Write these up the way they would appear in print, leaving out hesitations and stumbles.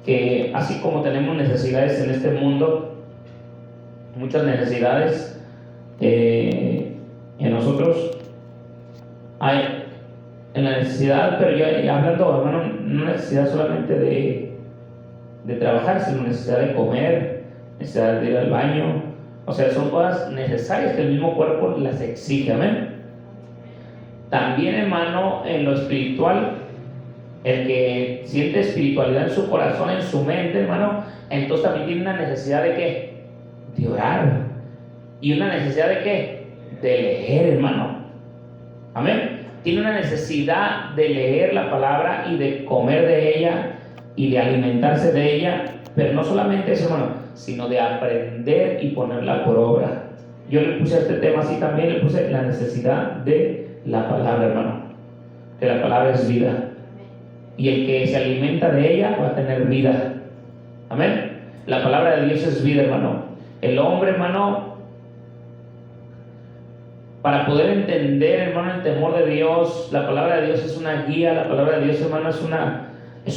que así como tenemos necesidades en este mundo, muchas necesidades en nosotros, hay en la necesidad, pero ya hablando, hermano, no necesidad solamente de trabajar, sino necesidad de comer, necesidad de ir al baño. O sea, son cosas necesarias que el mismo cuerpo las exige, amén. También, hermano, en lo espiritual, el que siente espiritualidad en su corazón, en su mente, hermano, entonces también tiene una necesidad de ¿qué? De orar. ¿Y una necesidad de qué? De leer, hermano. Amén. Tiene una necesidad de leer la palabra y de comer de ella y de alimentarse de ella, pero no solamente eso, hermano, sino de aprender y ponerla por obra. Yo le puse a este tema así también, le puse la necesidad de la palabra, hermano, que la palabra es vida, y el que se alimenta de ella va a tener vida. Amén. La palabra de Dios es vida, hermano. El hombre, hermano, para poder entender, hermano, el temor de Dios, la palabra de Dios es una guía, la palabra de Dios, hermano, es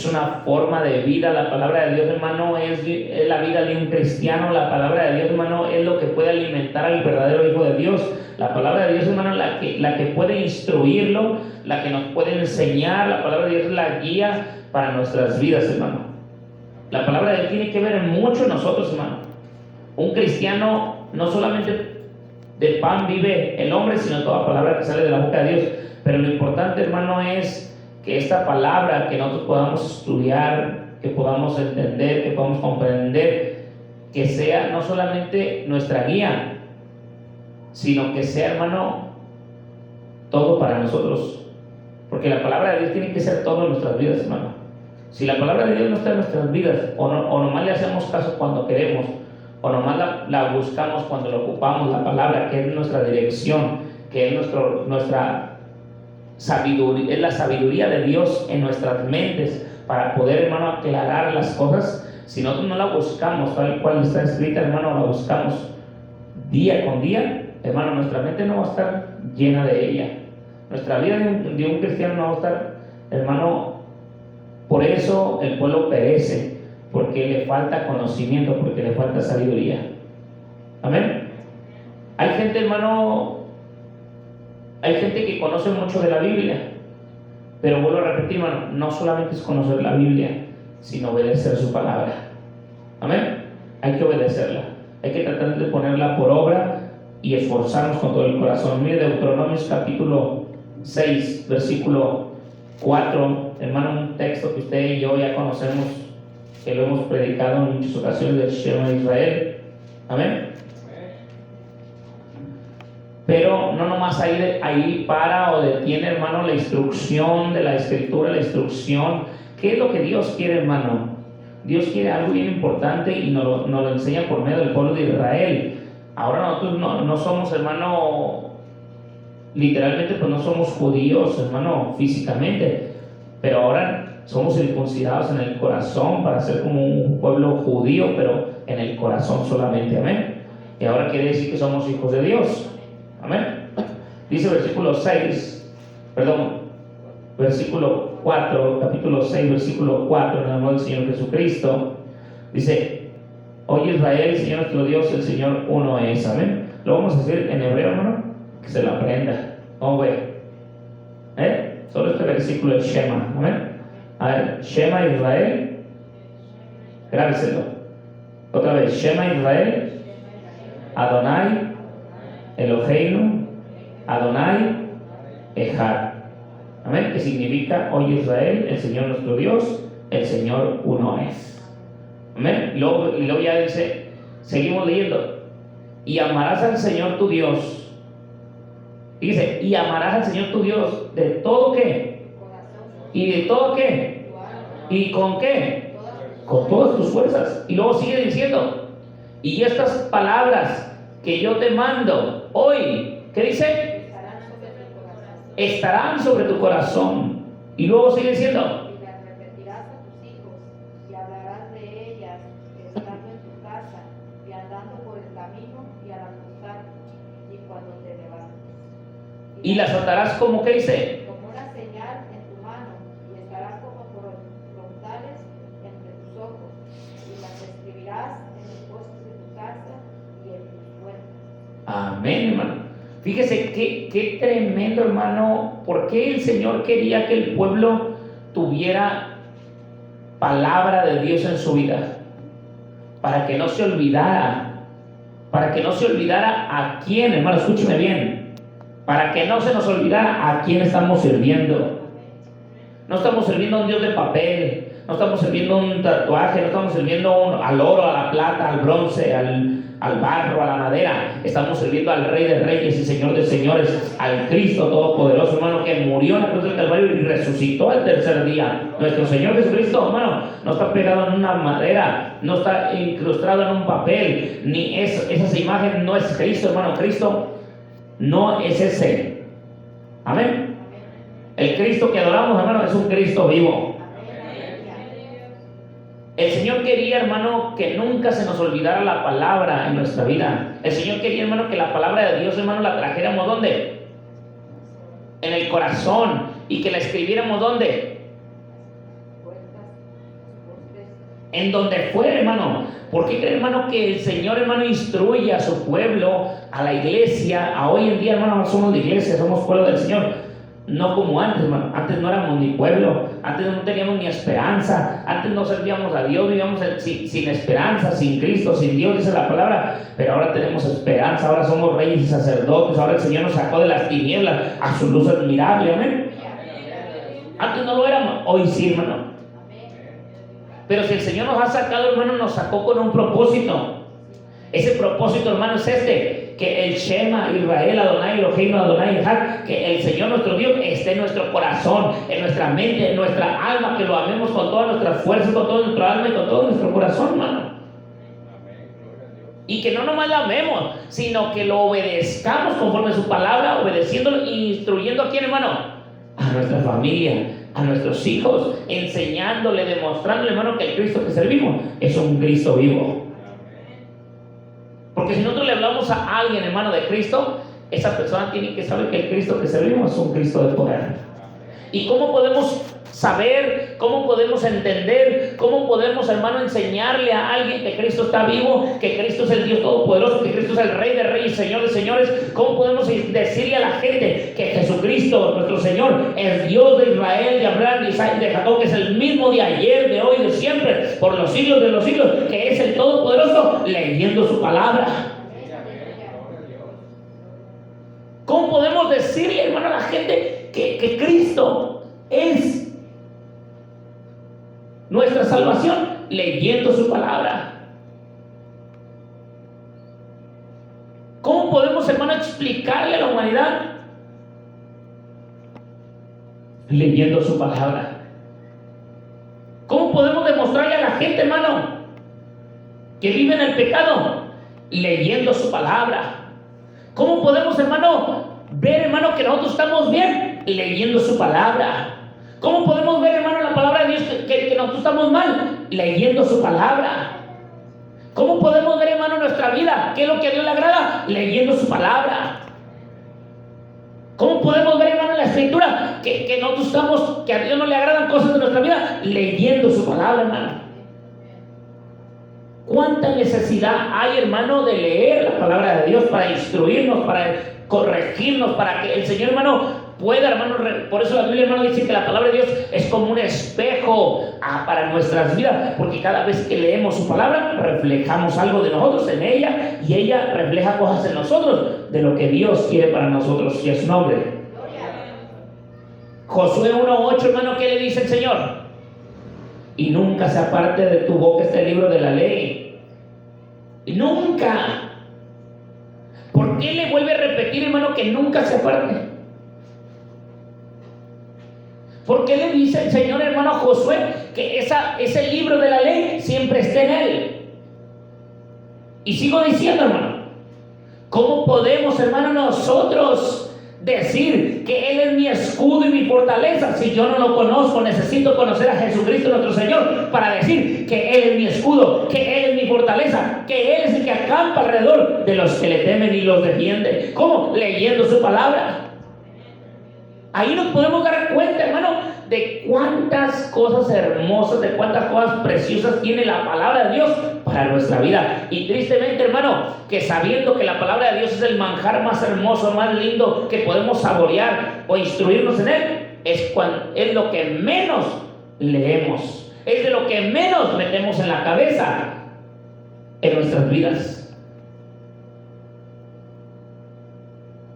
una forma de vida. La palabra de Dios, hermano, es la vida de un cristiano. La palabra de Dios, hermano, es lo que puede alimentar al verdadero Hijo de Dios. La palabra de Dios, hermano, la que puede instruirlo, la que nos puede enseñar. La palabra de Dios es la guía para nuestras vidas, hermano. La palabra de Dios tiene que ver mucho en nosotros, hermano. Un cristiano no solamente de pan vive el hombre, sino toda palabra que sale de la boca de Dios. Pero lo importante, hermano, es que esta palabra, que nosotros podamos estudiar, que podamos entender, que podamos comprender, que sea no solamente nuestra guía, sino que sea, hermano, todo para nosotros. Porque la palabra de Dios tiene que ser todo en nuestras vidas, hermano. Si la palabra de Dios no está en nuestras vidas, o nomás le hacemos caso cuando queremos, o nomás la buscamos cuando la ocupamos, la palabra, que es nuestra dirección, que es nuestra sabiduría, es la sabiduría de Dios en nuestras mentes para poder, hermano, aclarar las cosas. Si nosotros no la buscamos tal cual está escrita, hermano, la buscamos día con día, hermano, nuestra mente no va a estar llena de ella. Nuestra vida de un cristiano no va a estar, hermano. Por eso el pueblo perece, porque le falta conocimiento, porque le falta sabiduría. Amén. Hay gente, hermano, hay gente que conoce mucho de la Biblia, pero vuelvo a repetir, hermano, no solamente es conocer la Biblia, sino obedecer su palabra. Amén. Hay que obedecerla, hay que tratar de ponerla por obra y esforzarnos con todo el corazón. Mire Deuteronomios capítulo 6, versículo 4, hermano, un texto que usted y yo ya conocemos, que lo hemos predicado en muchas ocasiones, del Shema Israel. Amén. Pero no nomás ahí para o detiene, hermano, la instrucción de la escritura, la instrucción. ¿Qué es lo que Dios quiere, hermano? Dios quiere algo bien importante y nos lo enseña por medio del pueblo de Israel. Ahora nosotros no somos, hermano, literalmente pues no somos judíos, hermano, físicamente, pero ahora somos circuncidados en el corazón para ser como un pueblo judío, pero en el corazón solamente. Amén. Y ahora quiere decir que somos hijos de Dios. Amén. Dice versículo 4, capítulo 6, versículo 4, en el nombre del Señor Jesucristo. Dice: oye Israel, el Señor nuestro Dios, el Señor uno es. Amén. Lo vamos a decir en hebreo, hermano, que se lo aprenda. Vamos a ver. Solo este versículo es Shema. Amén. A ver, Shema Israel. Grábeselo. Otra vez, Shema Israel, Adonai Eloheinu, Adonai Echad. Amén. Que significa: oye Israel, el Señor nuestro Dios, el Señor uno es. Amén. Y luego ya dice, seguimos leyendo: y amarás al Señor tu Dios. Dice: y amarás al Señor tu Dios de todo qué, y de todo qué, y con qué, con todas tus fuerzas. Y luego sigue diciendo: y estas palabras que yo te mando hoy, ¿qué dice? Estarán sobre tu corazón. Y luego sigue diciendo: y las repetirás a tus hijos, y hablarás de ellas estando en tu casa, y andando por el camino, y al acostar, y cuando te levantes. Y las atarás como, ¿qué dice? Como una señal en tu mano, y estarás como frontales entre tus ojos. Amén, hermano. Fíjese qué tremendo, hermano. ¿Por qué el Señor quería que el pueblo tuviera palabra de Dios en su vida? Para que no se olvidara. Para que no se olvidara a quién, hermano, escúcheme bien. Para que no se nos olvidara a quién estamos sirviendo. No estamos sirviendo a un Dios de papel. No estamos sirviendo un tatuaje, no estamos sirviendo al oro, a la plata, al bronce, al barro, a la madera. Estamos sirviendo al Rey de Reyes y Señor de Señores, al Cristo Todopoderoso, hermano, que murió en la cruz del Calvario y resucitó al tercer día. Nuestro Señor Jesucristo, hermano, no está pegado en una madera, no está incrustado en un papel, ni esa imagen no es Cristo, hermano. Cristo no es ese. Amén. El Cristo que adoramos, hermano, es un Cristo vivo. El Señor quería, hermano, que nunca se nos olvidara la palabra en nuestra vida. El Señor quería, hermano, que la palabra de Dios, hermano, la trajéramos ¿dónde? En el corazón. Y que la escribiéramos ¿dónde? En donde fuera, hermano. ¿Por qué cree, hermano, que el Señor, hermano, instruye a su pueblo, a la iglesia? A hoy en día, hermano, no somos de iglesia, somos pueblo del Señor. No como antes, hermano. Antes no éramos ni pueblo, antes no teníamos ni esperanza, antes no servíamos a Dios, vivíamos sin esperanza, sin Cristo, sin Dios, dice la palabra. Pero ahora tenemos esperanza, ahora somos reyes y sacerdotes, ahora el Señor nos sacó de las tinieblas a su luz admirable, amén. Antes no lo éramos, hoy sí, hermano. Pero si el Señor nos ha sacado, hermano, nos sacó con un propósito. Ese propósito, hermano, es que el Shema, Israel, Adonai, Eloheinu, Adonai, Echad, que el Señor nuestro Dios esté en nuestro corazón, en nuestra mente, en nuestra alma, que lo amemos con todas nuestras fuerzas, con todo nuestro alma y con todo nuestro corazón, hermano. Y que no nomás lo amemos, sino que lo obedezcamos conforme a su palabra, obedeciéndolo e instruyendo a quién, hermano, a nuestra familia, a nuestros hijos, enseñándole, demostrándole, hermano, que el Cristo que servimos es un Cristo vivo. Porque si nosotros le hablamos a alguien, hermano, de Cristo, esa persona tiene que saber que el Cristo que servimos es un Cristo de poder. ¿Y cómo podemos saber, cómo podemos entender, cómo podemos, hermano, enseñarle a alguien que Cristo está vivo, que Cristo es el Dios Todopoderoso, que Cristo es el Rey de Reyes y Señor de Señores? ¿Cómo podemos decirle a la gente que Jesucristo, nuestro Señor, es Dios de Israel, de Abraham, de Isaac y de Jacob, que es el mismo de ayer, de hoy, de siempre, por los siglos de los siglos, que es el Todopoderoso, leyendo su palabra? ¿Cómo podemos decirle, hermano, a la gente que Cristo es nuestra salvación? Leyendo su palabra. ¿Cómo podemos, hermano, explicarle a la humanidad? Leyendo su palabra. ¿Cómo podemos demostrarle a la gente, hermano, que vive en el pecado? Leyendo su palabra. ¿Cómo podemos, hermano, ver, hermano, que nosotros estamos bien? Leyendo su palabra. ¿Cómo podemos ver, hermano, la palabra de Dios que nosotros estamos mal? Leyendo su palabra. ¿Cómo podemos ver, hermano, nuestra vida? ¿Qué es lo que a Dios le agrada? Leyendo su palabra. ¿Cómo podemos ver, hermano, en la escritura que nosotros estamos, que a Dios no le agradan cosas de nuestra vida? Leyendo su palabra, hermano. ¿Cuánta necesidad hay, hermano, de leer la palabra de Dios para instruirnos, para corregirnos, para que el Señor, hermano, pueda, hermano? Por eso la Biblia, hermano, dice que la palabra de Dios es como un espejo para nuestras vidas, porque cada vez que leemos su palabra reflejamos algo de nosotros en ella, y ella refleja cosas en nosotros de lo que Dios quiere para nosotros, y es su nombre. Josué 1:8, hermano, ¿qué le dice el Señor? Y nunca se aparte de tu boca este libro de la ley. Y nunca. ¿Por qué le vuelve a repetir, hermano, que nunca se aparte? ¿Por qué le dice el Señor, hermano, a Josué que ese libro de la ley siempre esté en él? Y sigo diciendo, hermano, ¿cómo podemos, hermano, nosotros decir que Él es mi escudo y mi fortaleza si yo no lo conozco? Necesito conocer a Jesucristo nuestro Señor para decir que Él es mi escudo, que Él es mi fortaleza, que Él es el que acampa alrededor de los que le temen y los defiende. ¿Cómo? Leyendo su palabra. Ahí nos podemos dar cuenta, hermano, de cuántas cosas hermosas, de cuántas cosas preciosas tiene la palabra de Dios para nuestra vida. Y tristemente, hermano, que sabiendo que la palabra de Dios es el manjar más hermoso, más lindo que podemos saborear o instruirnos en él, es lo que menos leemos, es de lo que menos metemos en la cabeza en nuestras vidas.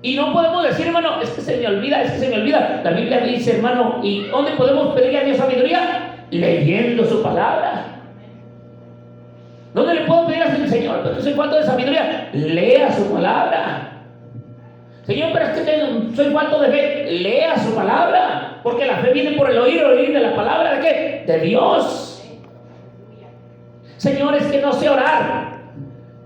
Y no podemos decir, hermano, es que se me olvida. La Biblia dice, hermano, ¿y dónde podemos pedirle a Dios sabiduría? Leyendo su palabra. ¿Dónde le puedo pedir al Señor? Porque soy falto de sabiduría. Lea su palabra. Señor, pero es que soy falto de fe. Lea su palabra. Porque la fe viene por el oír de la palabra ¿de qué? De Dios. Señor, es que no sé orar.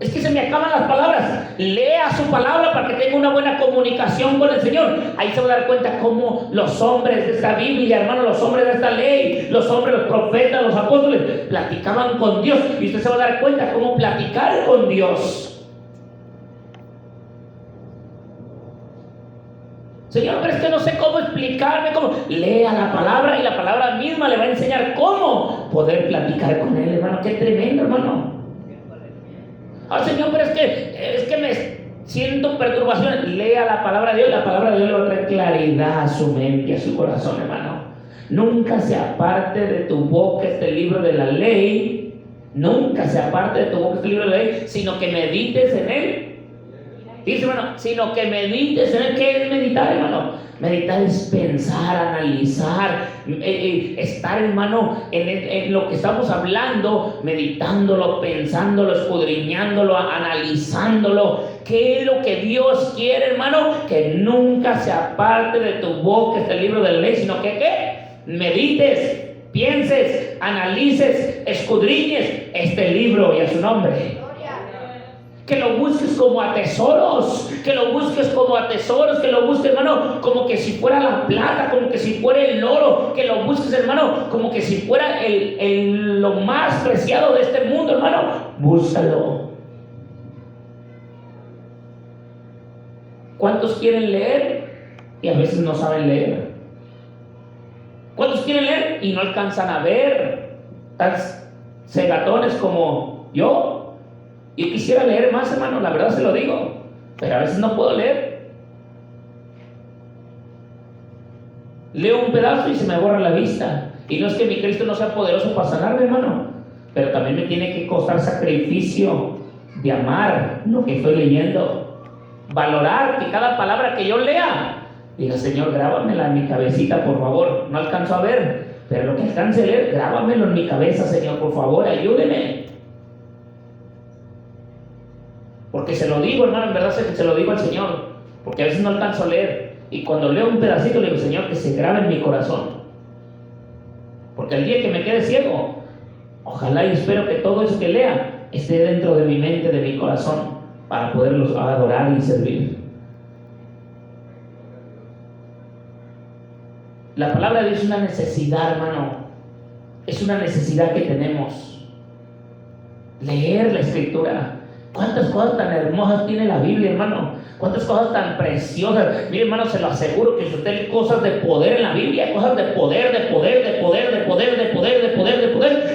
Es que se me acaban las palabras. Lea su palabra para que tenga una buena comunicación con el Señor. Ahí se va a dar cuenta cómo los hombres de esta Biblia, hermano, los hombres de esta ley, los hombres, los profetas, los apóstoles, platicaban con Dios. Y usted se va a dar cuenta cómo platicar con Dios. Señor, pero es que no sé cómo explicarme, cómo. Lea la palabra y la palabra misma le va a enseñar cómo poder platicar con Él, hermano. Qué tremendo, hermano. Señor, pero es que me siento perturbaciones. Lea la palabra de Dios. La palabra de Dios le va a traer claridad a su mente, a su corazón, hermano. Nunca se aparte de tu boca este libro de la ley. Nunca se aparte de tu boca este libro de la ley, sino que medites en él. Dice, hermano, sino que medites en él. ¿Qué es meditar, hermano? Meditar es pensar, analizar, estar, hermano, en lo que estamos hablando, meditándolo, pensándolo, escudriñándolo, analizándolo. ¿Qué es lo que Dios quiere, hermano? Que nunca se aparte de tu boca este libro de la ley, sino que ¿qué? Medites, pienses, analices, escudriñes este libro y a su nombre. Que lo busques como a tesoros, que lo busques, hermano, como que si fuera la plata, como que si fuera el oro, que lo busques, hermano, como que si fuera lo más preciado de este mundo, hermano. Búscalo. ¿Cuántos quieren leer y a veces no saben leer? ¿Cuántos quieren leer y no alcanzan a ver? Tan cegatones como yo. Yo quisiera leer más, hermano, la verdad se lo digo, pero a veces no puedo leer. Leo un pedazo y se me borra la vista. Y no es que mi Cristo no sea poderoso para sanarme, hermano, pero también me tiene que costar sacrificio de amar lo que estoy leyendo. Valorar que cada palabra que yo lea, diga, Señor, grábamela en mi cabecita, por favor. No alcanzo a ver, pero lo que alcance a leer, grábamelo en mi cabeza, Señor, por favor, ayúdeme. Porque se lo digo, hermano, en verdad se lo digo al Señor, porque a veces no alcanzo a leer, y cuando leo un pedacito le digo, Señor, que se grabe en mi corazón, porque el día que me quede ciego, ojalá y espero que todo eso que lea esté dentro de mi mente, de mi corazón, para poderlos adorar y servir. La palabra de Dios es una necesidad, hermano, es una necesidad que tenemos, leer la Escritura. ¿Cuántas cosas tan hermosas tiene la Biblia, hermano? ¿Cuántas cosas tan preciosas? Mire, hermano, se lo aseguro que si usted lee cosas de poder en la Biblia, cosas de poder,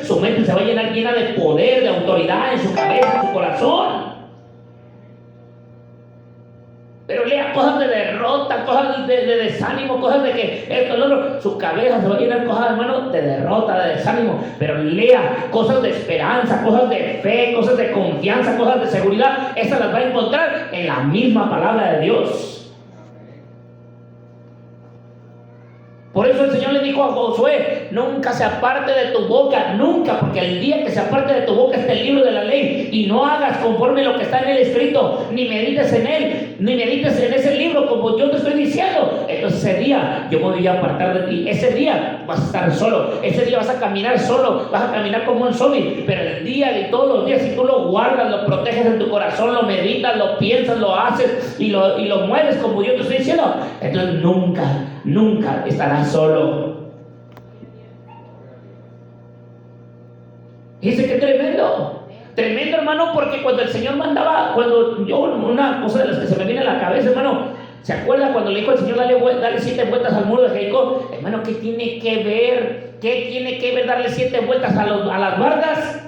su mente se va a llenar llena de poder, de autoridad en su cabeza, en su corazón. Pero lea cosas de derrota, cosas de desánimo, cosas de que esto, lo otro. Su cabeza se va a llenar cosas, hermano, de derrota, de desánimo. Pero lea cosas de esperanza, cosas de fe, cosas de confianza, cosas de seguridad. Esas las va a encontrar en la misma palabra de Dios. Por eso el Señor le dijo a Josué, nunca se aparte de tu boca, nunca, porque el día que se aparte de tu boca está el libro de la ley y no hagas conforme lo que está en él escrito, ni medites en él, ni medites en ese libro como yo te estoy diciendo. Entonces ese día yo me voy a apartar de ti, ese día vas a estar solo, ese día vas a caminar solo, vas a caminar como un zombie, pero el día de todos los días, si tú lo guardas, lo proteges en tu corazón, lo meditas, lo piensas, lo haces y lo mueves como yo te estoy diciendo, entonces nunca estarás solo. Dice que tremendo, hermano, porque cuando el Señor mandaba, cuando yo, una cosa de las que se me viene a la cabeza, hermano, ¿Se acuerda cuando le dijo al Señor, dale 7 vueltas al muro de Jericó? Hermano, ¿qué tiene que ver? ¿Qué tiene que ver darle 7 vueltas a las bardas?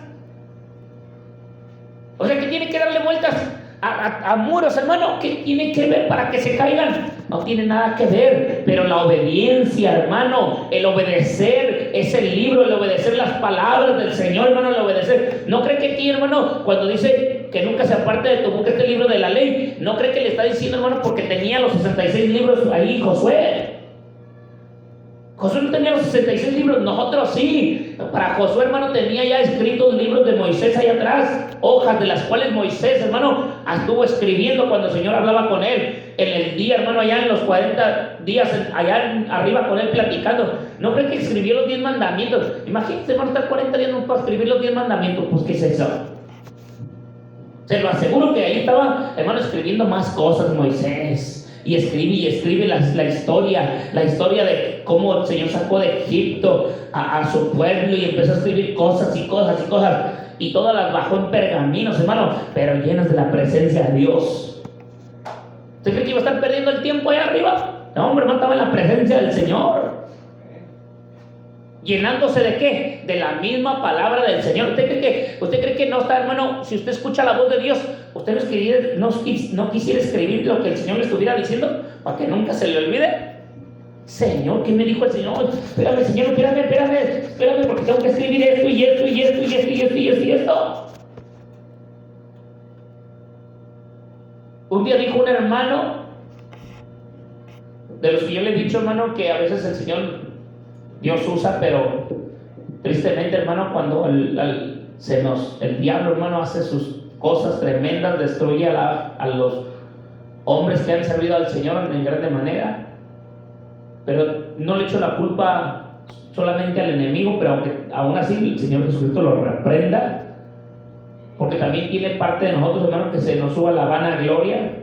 O sea, ¿qué tiene que darle vueltas a muros, hermano? ¿Qué tiene que ver para que se caigan? No tiene nada que ver, pero la obediencia, hermano, el obedecer ese libro, el obedecer las palabras del Señor, hermano, el obedecer. ¿No cree que aquí, hermano, cuando dice que nunca se aparte de tu boca este libro de la ley, no cree que le está diciendo, hermano, porque tenía los 66 libros ahí Josué? Josué no tenía los 66 libros, nosotros sí. Para Josué, hermano, tenía ya escritos libros de Moisés ahí atrás, hojas de las cuales Moisés, hermano, estuvo escribiendo cuando el Señor hablaba con él. En el día, hermano, allá en los 40 días, allá arriba con él platicando. ¿No cree que escribió los 10 mandamientos? Imagínense, hermano, estar 40 días no para escribir los 10 mandamientos. Pues, ¿qué es eso? Se lo aseguro que ahí estaba, hermano, escribiendo más cosas Moisés. Y escribe la historia de cómo el Señor sacó de Egipto a su pueblo y empezó a escribir cosas y cosas y cosas, y todas las bajó en pergaminos, hermano, pero llenas de la presencia de Dios. ¿Usted cree que iba a estar perdiendo el tiempo allá arriba? No, hombre, hermano, estaba en la presencia del Señor. ¿Llenándose de qué? De la misma palabra del Señor. ¿Usted cree que no está, hermano? Si usted escucha la voz de Dios, usted no quisiera escribir lo que el Señor le estuviera diciendo para que nunca se le olvide. Señor, ¿qué me dijo el Señor? Espérame, Señor, espérame, porque tengo que escribir esto y esto y esto y esto y esto y esto y esto. Un día dijo un hermano, de los que yo le he dicho, hermano, que a veces el Señor Dios usa, pero tristemente, hermano, cuando el diablo, hermano, hace sus cosas tremendas, destruye a los hombres que han servido al Señor en grande manera. Pero no le echo la culpa solamente al enemigo, pero aún así el Señor Jesucristo lo reprenda, porque también tiene parte de nosotros, hermano, que se nos suba la vanagloria.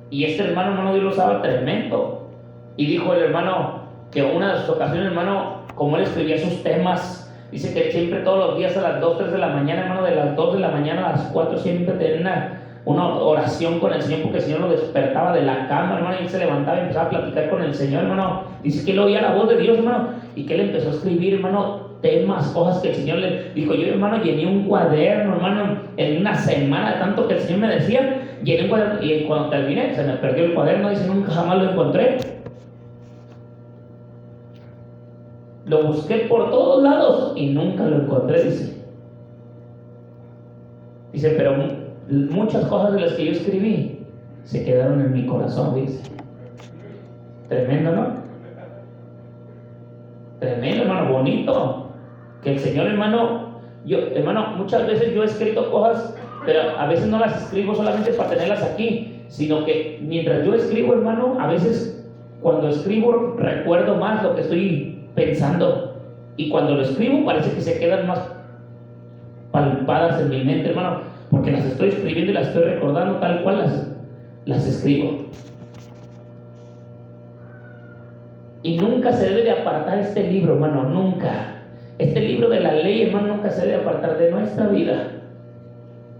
Y este hermano, Dios lo sabe tremendo. Y dijo el hermano que una de sus ocasiones, hermano, como él escribía sus temas, dice que siempre todos los días a las 2, 3 de la mañana, hermano, de las 2 de la mañana a las 4 siempre tenía una oración con el Señor, porque el Señor lo despertaba de la cama, hermano, y él se levantaba y empezaba a platicar con el Señor, hermano. Dice que él oía la voz de Dios, hermano, y que él empezó a escribir, hermano, temas, cosas que el Señor le dijo. Yo, hermano, llené un cuaderno, hermano, en una semana, de tanto que el Señor me decía, llené un cuaderno, y cuando terminé, se me perdió el cuaderno, dice, nunca jamás lo encontré. Lo busqué por todos lados y nunca lo encontré, dice. Dice, pero muchas cosas de las que yo escribí se quedaron en mi corazón, dice. Tremendo, ¿no? Tremendo, hermano, bonito. Que el Señor, hermano, muchas veces yo he escrito cosas, pero a veces no las escribo solamente para tenerlas aquí, sino que mientras yo escribo, hermano, a veces cuando escribo recuerdo más lo que estoy pensando, y cuando lo escribo parece que se quedan más palpadas en mi mente, hermano, porque las estoy escribiendo y las estoy recordando tal cual las escribo. Y nunca se debe de apartar este libro, hermano, nunca. Este libro de la ley, hermano, nunca se debe apartar de nuestra vida,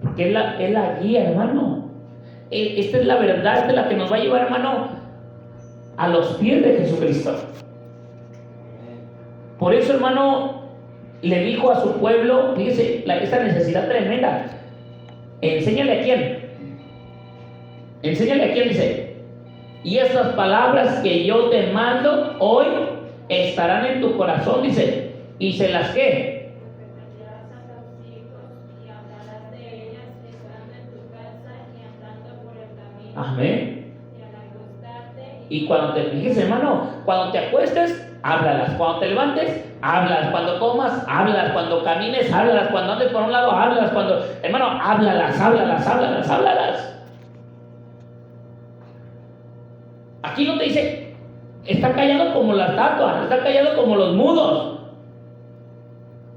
porque es la guía, hermano. Esta es la verdad, esta es la que nos va a llevar, hermano, a los pies de Jesucristo. Por eso, hermano, le dijo a su pueblo, fíjese, esta necesidad tremenda. Enséñale a quién. Enséñale a quién, dice. Y estas palabras que yo te mando hoy estarán en tu corazón, dice. Y se las ¿qué? Amén. Y cuando te fijes, hermano, cuando te acuestes, háblalas. Cuando te levantes, háblalas. Cuando comas, háblalas. Cuando camines, háblalas. Cuando andes por un lado, háblalas. Hermano, háblalas. Aquí no te dice, está callado como la estatua, está callado como los mudos.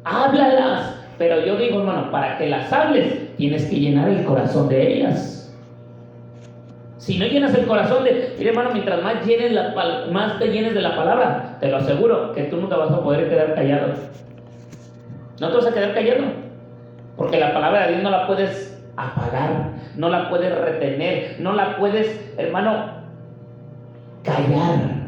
Háblalas. Pero yo digo, hermano, para que las hables, tienes que llenar el corazón de ellas. Si no llenas el corazón mire, hermano, mientras más te llenes de la palabra, te lo aseguro que tú nunca vas a poder quedar callado. No te vas a quedar callado, porque la palabra de Dios no la puedes apagar, no la puedes retener, no la puedes, hermano, callar.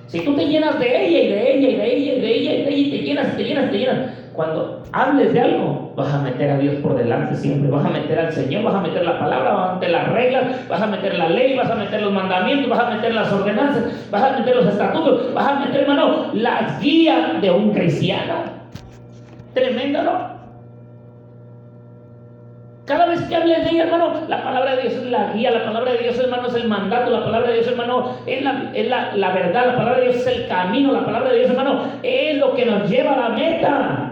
Si tú te llenas de ella y de ella y de ella y de ella y de ella y te llenas, cuando hables de algo, vas a meter a Dios por delante siempre, vas a meter al Señor, vas a meter la palabra, vas a meter las reglas, vas a meter la ley, vas a meter los mandamientos, vas a meter las ordenanzas, vas a meter los estatutos, vas a meter, hermano, las guías de un cristiano. Tremendo, ¿no? Cada vez que hables de ella, hermano, la palabra de Dios es la guía, la palabra de Dios, hermano, es el mandato, la palabra de Dios, hermano, es la verdad, la palabra de Dios es el camino, la palabra de Dios, hermano, es lo que nos lleva a la meta.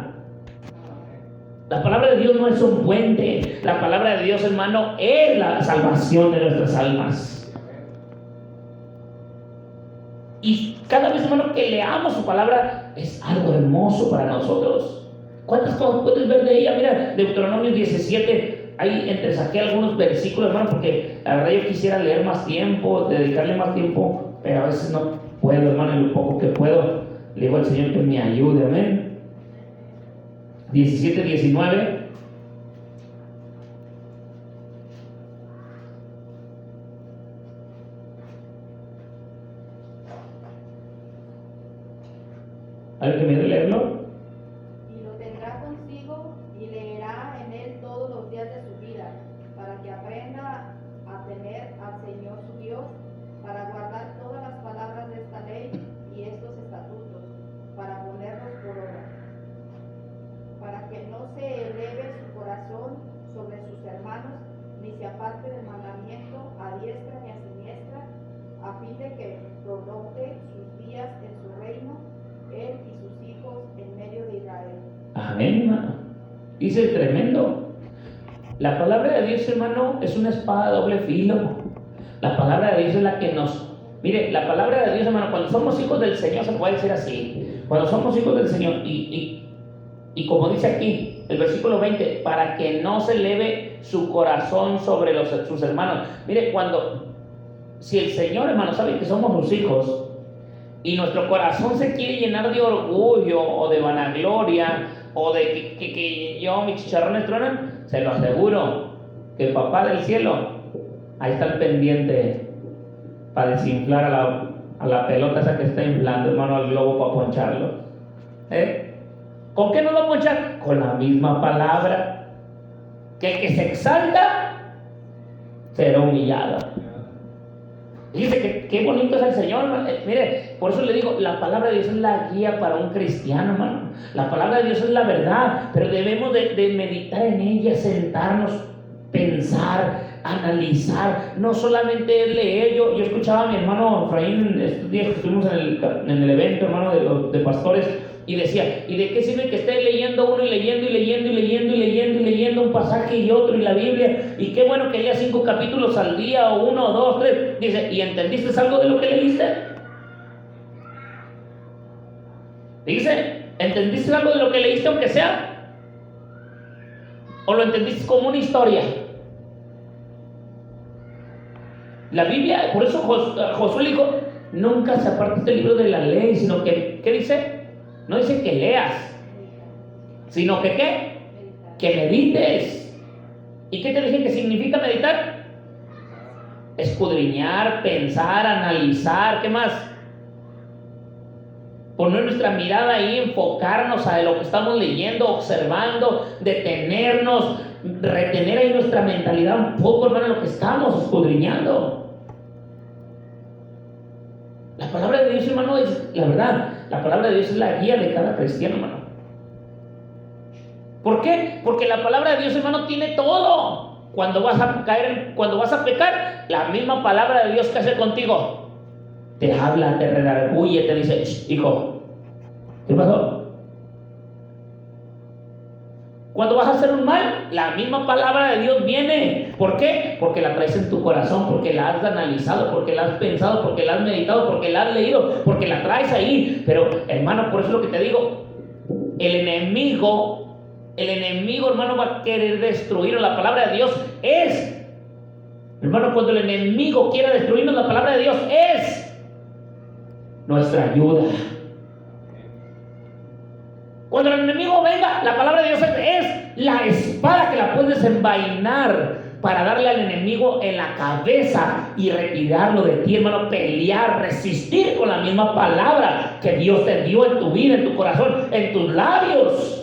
La palabra de Dios no es un puente, la palabra de Dios, hermano, es la salvación de nuestras almas. Y cada vez, hermano, que leamos su palabra es algo hermoso para nosotros. ¿Cuántas cosas puedes ver de ella? Mira, Deuteronomio 17. Ahí entresaqué algunos versículos, hermano, porque la verdad yo quisiera leer más tiempo, dedicarle más tiempo, pero a veces no puedo, hermano, y lo poco que puedo, le digo al Señor que me ayude, amén. 17, 19. ¿Alguien que me dé leerlo? Y lo tendrá consigo y leerá en él todos los días de su vida, para que aprenda a temer al Señor su Dios, para guardar todas las palabras de esta ley y estos estatutos, para ponerlos por obra, para que no se eleve su corazón sobre sus hermanos, ni se aparte del mandamiento a diestra ni a siniestra, a fin de que prolongue sus días en su reino, él y sus hijos en medio de Israel. Amén, hermano. Dice tremendo. La palabra de Dios, hermano, es una espada de doble filo. La palabra de Dios es la que nos... Mire, la palabra de Dios, hermano, cuando somos hijos del Señor, se puede decir así. Cuando somos hijos del Señor, y como dice aquí, el versículo 20, para que no se eleve su corazón sobre sus hermanos. Mire, si el Señor, hermano, sabe que somos sus hijos, y nuestro corazón se quiere llenar de orgullo o de vanagloria o de que yo, mis chicharrones truenan, se lo aseguro que el papá del cielo ahí está al pendiente para desinflar a la pelota esa que está inflando, hermano, al globo para poncharlo. ¿Con qué nos va a ponchar? Con la misma palabra. Que el que se exalta será humillado. Dice que qué bonito es el Señor, hermano. Mire, por eso le digo, la palabra de Dios es la guía para un cristiano, hermano. La palabra de Dios es la verdad, pero debemos de meditar en ella, sentarnos, pensar, analizar, no solamente leer. Yo escuchaba a mi hermano Efraín estos días que estuvimos en el evento, hermano, de pastores, y decía, ¿y de qué sirve que esté leyendo uno y leyendo un pasaje y otro y la Biblia? Y qué bueno que lea 5 capítulos al día, o 1, 2, 3. Dice, ¿y entendiste algo de lo que leíste? Dice, ¿entendiste algo de lo que leíste aunque sea? ¿O lo entendiste como una historia? La Biblia, por eso Josué dijo, nunca se aparte este libro de la ley, sino que, ¿qué dice? No dice que leas, sino que ¿qué? Que medites. ¿Y qué te dije que significa meditar? Escudriñar, pensar, analizar, ¿qué más? Poner nuestra mirada ahí, enfocarnos a lo que estamos leyendo, observando, detenernos, retener ahí nuestra mentalidad un poco, hermano, en lo que estamos escudriñando. La palabra de Dios, hermano, es la verdad. La palabra de Dios es la guía de cada cristiano, hermano. ¿Por qué? Porque la palabra de Dios, hermano, tiene todo. Cuando vas a pecar, la misma palabra de Dios que hace contigo te habla, te redarguye, te dice, hijo, ¿qué pasó? Cuando vas a hacer un mal, la misma palabra de Dios viene. ¿Por qué? Porque la traes en tu corazón, porque la has analizado, porque la has pensado, porque la has meditado, porque la has leído, porque la traes ahí. Pero, hermano, por eso es lo que te digo, el enemigo, hermano, va a querer destruirnos. La palabra de Dios es, hermano, cuando el enemigo quiera destruirnos, la palabra de Dios es nuestra ayuda. Cuando el enemigo venga, la palabra de Dios es la espada que la puedes desenvainar para darle al enemigo en la cabeza y retirarlo de ti, hermano. Pelear, resistir con la misma palabra que Dios te dio en tu vida, en tu corazón, en tus labios.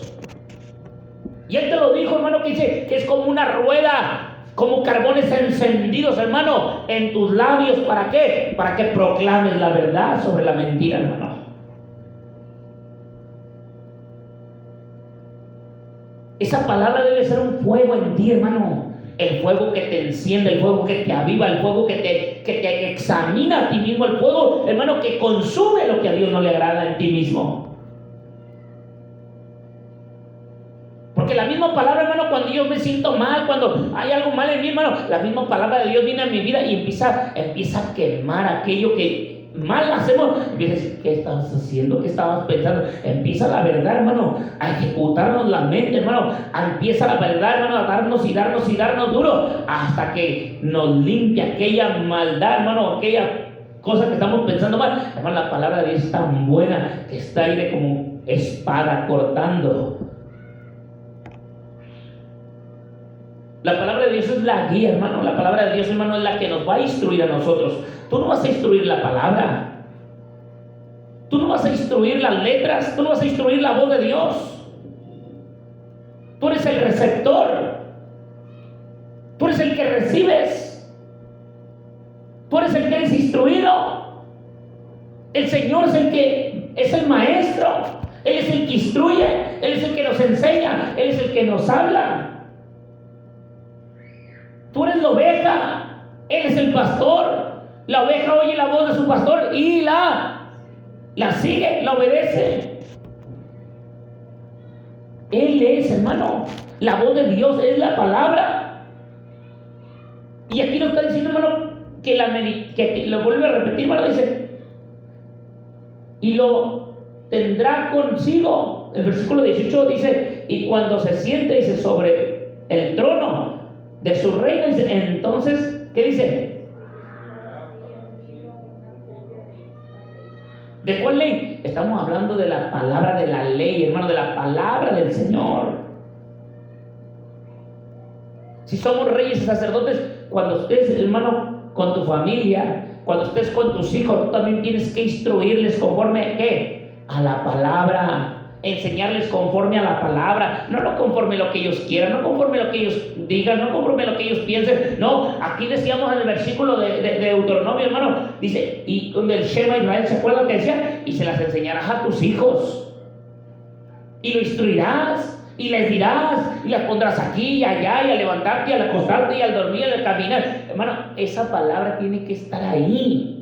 Y Él te lo dijo, hermano, que dice que es como una rueda, como carbones encendidos, hermano, en tus labios. ¿Para qué? Para que proclames la verdad sobre la mentira, hermano. Esa palabra debe ser un fuego en ti, hermano. El fuego que te enciende, el fuego que te aviva, el fuego que te examina a ti mismo, el fuego, hermano, que consume lo que a Dios no le agrada en ti mismo. Porque la misma palabra, hermano, cuando yo me siento mal, cuando hay algo mal en mí, hermano, la misma palabra de Dios viene a mi vida y empieza a quemar aquello que mal hacemos. Empieza a decir, ¿qué estabas haciendo? ¿Qué estabas pensando? Empieza la verdad, hermano, a ejecutarnos la mente, hermano. Empieza la verdad, hermano, a darnos duro, hasta que nos limpia aquella maldad, hermano, aquella cosa que estamos pensando mal. Hermano, la palabra de Dios es tan buena que está ahí de como espada cortando. La palabra de Dios es la guía, hermano. La palabra de Dios, hermano, es la que nos va a instruir a nosotros. Tú no vas a instruir la palabra. Tú no vas a instruir las letras. Tú no vas a instruir la voz de Dios. Tú eres el receptor. Tú eres el que recibes. Tú eres el que eres instruido. El Señor es el que es el maestro. Él es el que instruye. Él es el que nos enseña. Él es el que nos habla. Tú eres la oveja, Él es el pastor. La oveja oye la voz de su pastor y la sigue, la obedece. Él es, hermano, la voz de Dios, es la palabra. Y aquí nos está diciendo, hermano, que lo vuelve a repetir, hermano, dice, y lo tendrá consigo. El versículo 18 dice, y cuando se siente, dice, sobre el trono de su reino, entonces, ¿qué dice? ¿De cuál ley? Estamos hablando de la palabra de la ley, hermano, de la palabra del Señor. Si somos reyes y sacerdotes, cuando estés, hermano, con tu familia, cuando estés con tus hijos, tú también tienes que instruirles conforme a ¿qué? A la palabra. Enseñarles conforme a la palabra, no conforme a lo que ellos quieran, no conforme a lo que ellos digan, no conforme a lo que ellos piensen. No, aquí decíamos en el versículo de Deuteronomio, hermano, dice, y del Shema Israel, ¿se acuerdan que decía? Y se las enseñarás a tus hijos, y lo instruirás, y les dirás, y las pondrás aquí y allá, y al levantarte, y al acostarte, y al dormir, y al caminar. Hermano, esa palabra tiene que estar ahí.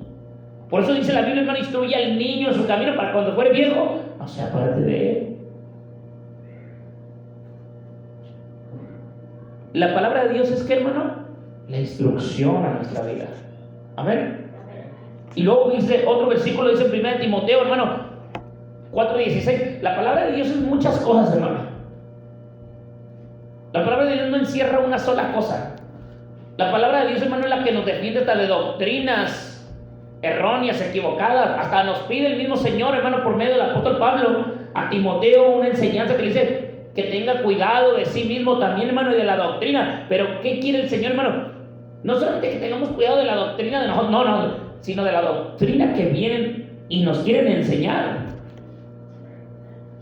Por eso dice la Biblia, hermano, instruye al niño en su camino para cuando fuere viejo no se aparte de él. La palabra de Dios es que, hermano, la instrucción a nuestra vida. Amén. Y luego dice otro versículo, dice en 1 Timoteo, hermano, 4:16. La palabra de Dios es muchas cosas, hermano. La palabra de Dios no encierra una sola cosa. La palabra de Dios, hermano, es la que nos defiende hasta de doctrinas erróneas, equivocadas. Hasta nos pide el mismo Señor, hermano, por medio del apóstol Pablo a Timoteo una enseñanza que le dice que tenga cuidado de sí mismo también, hermano, y de la doctrina. Pero ¿qué quiere el Señor, hermano? No solamente que tengamos cuidado de la doctrina de nosotros, no, sino de la doctrina que vienen y nos quieren enseñar.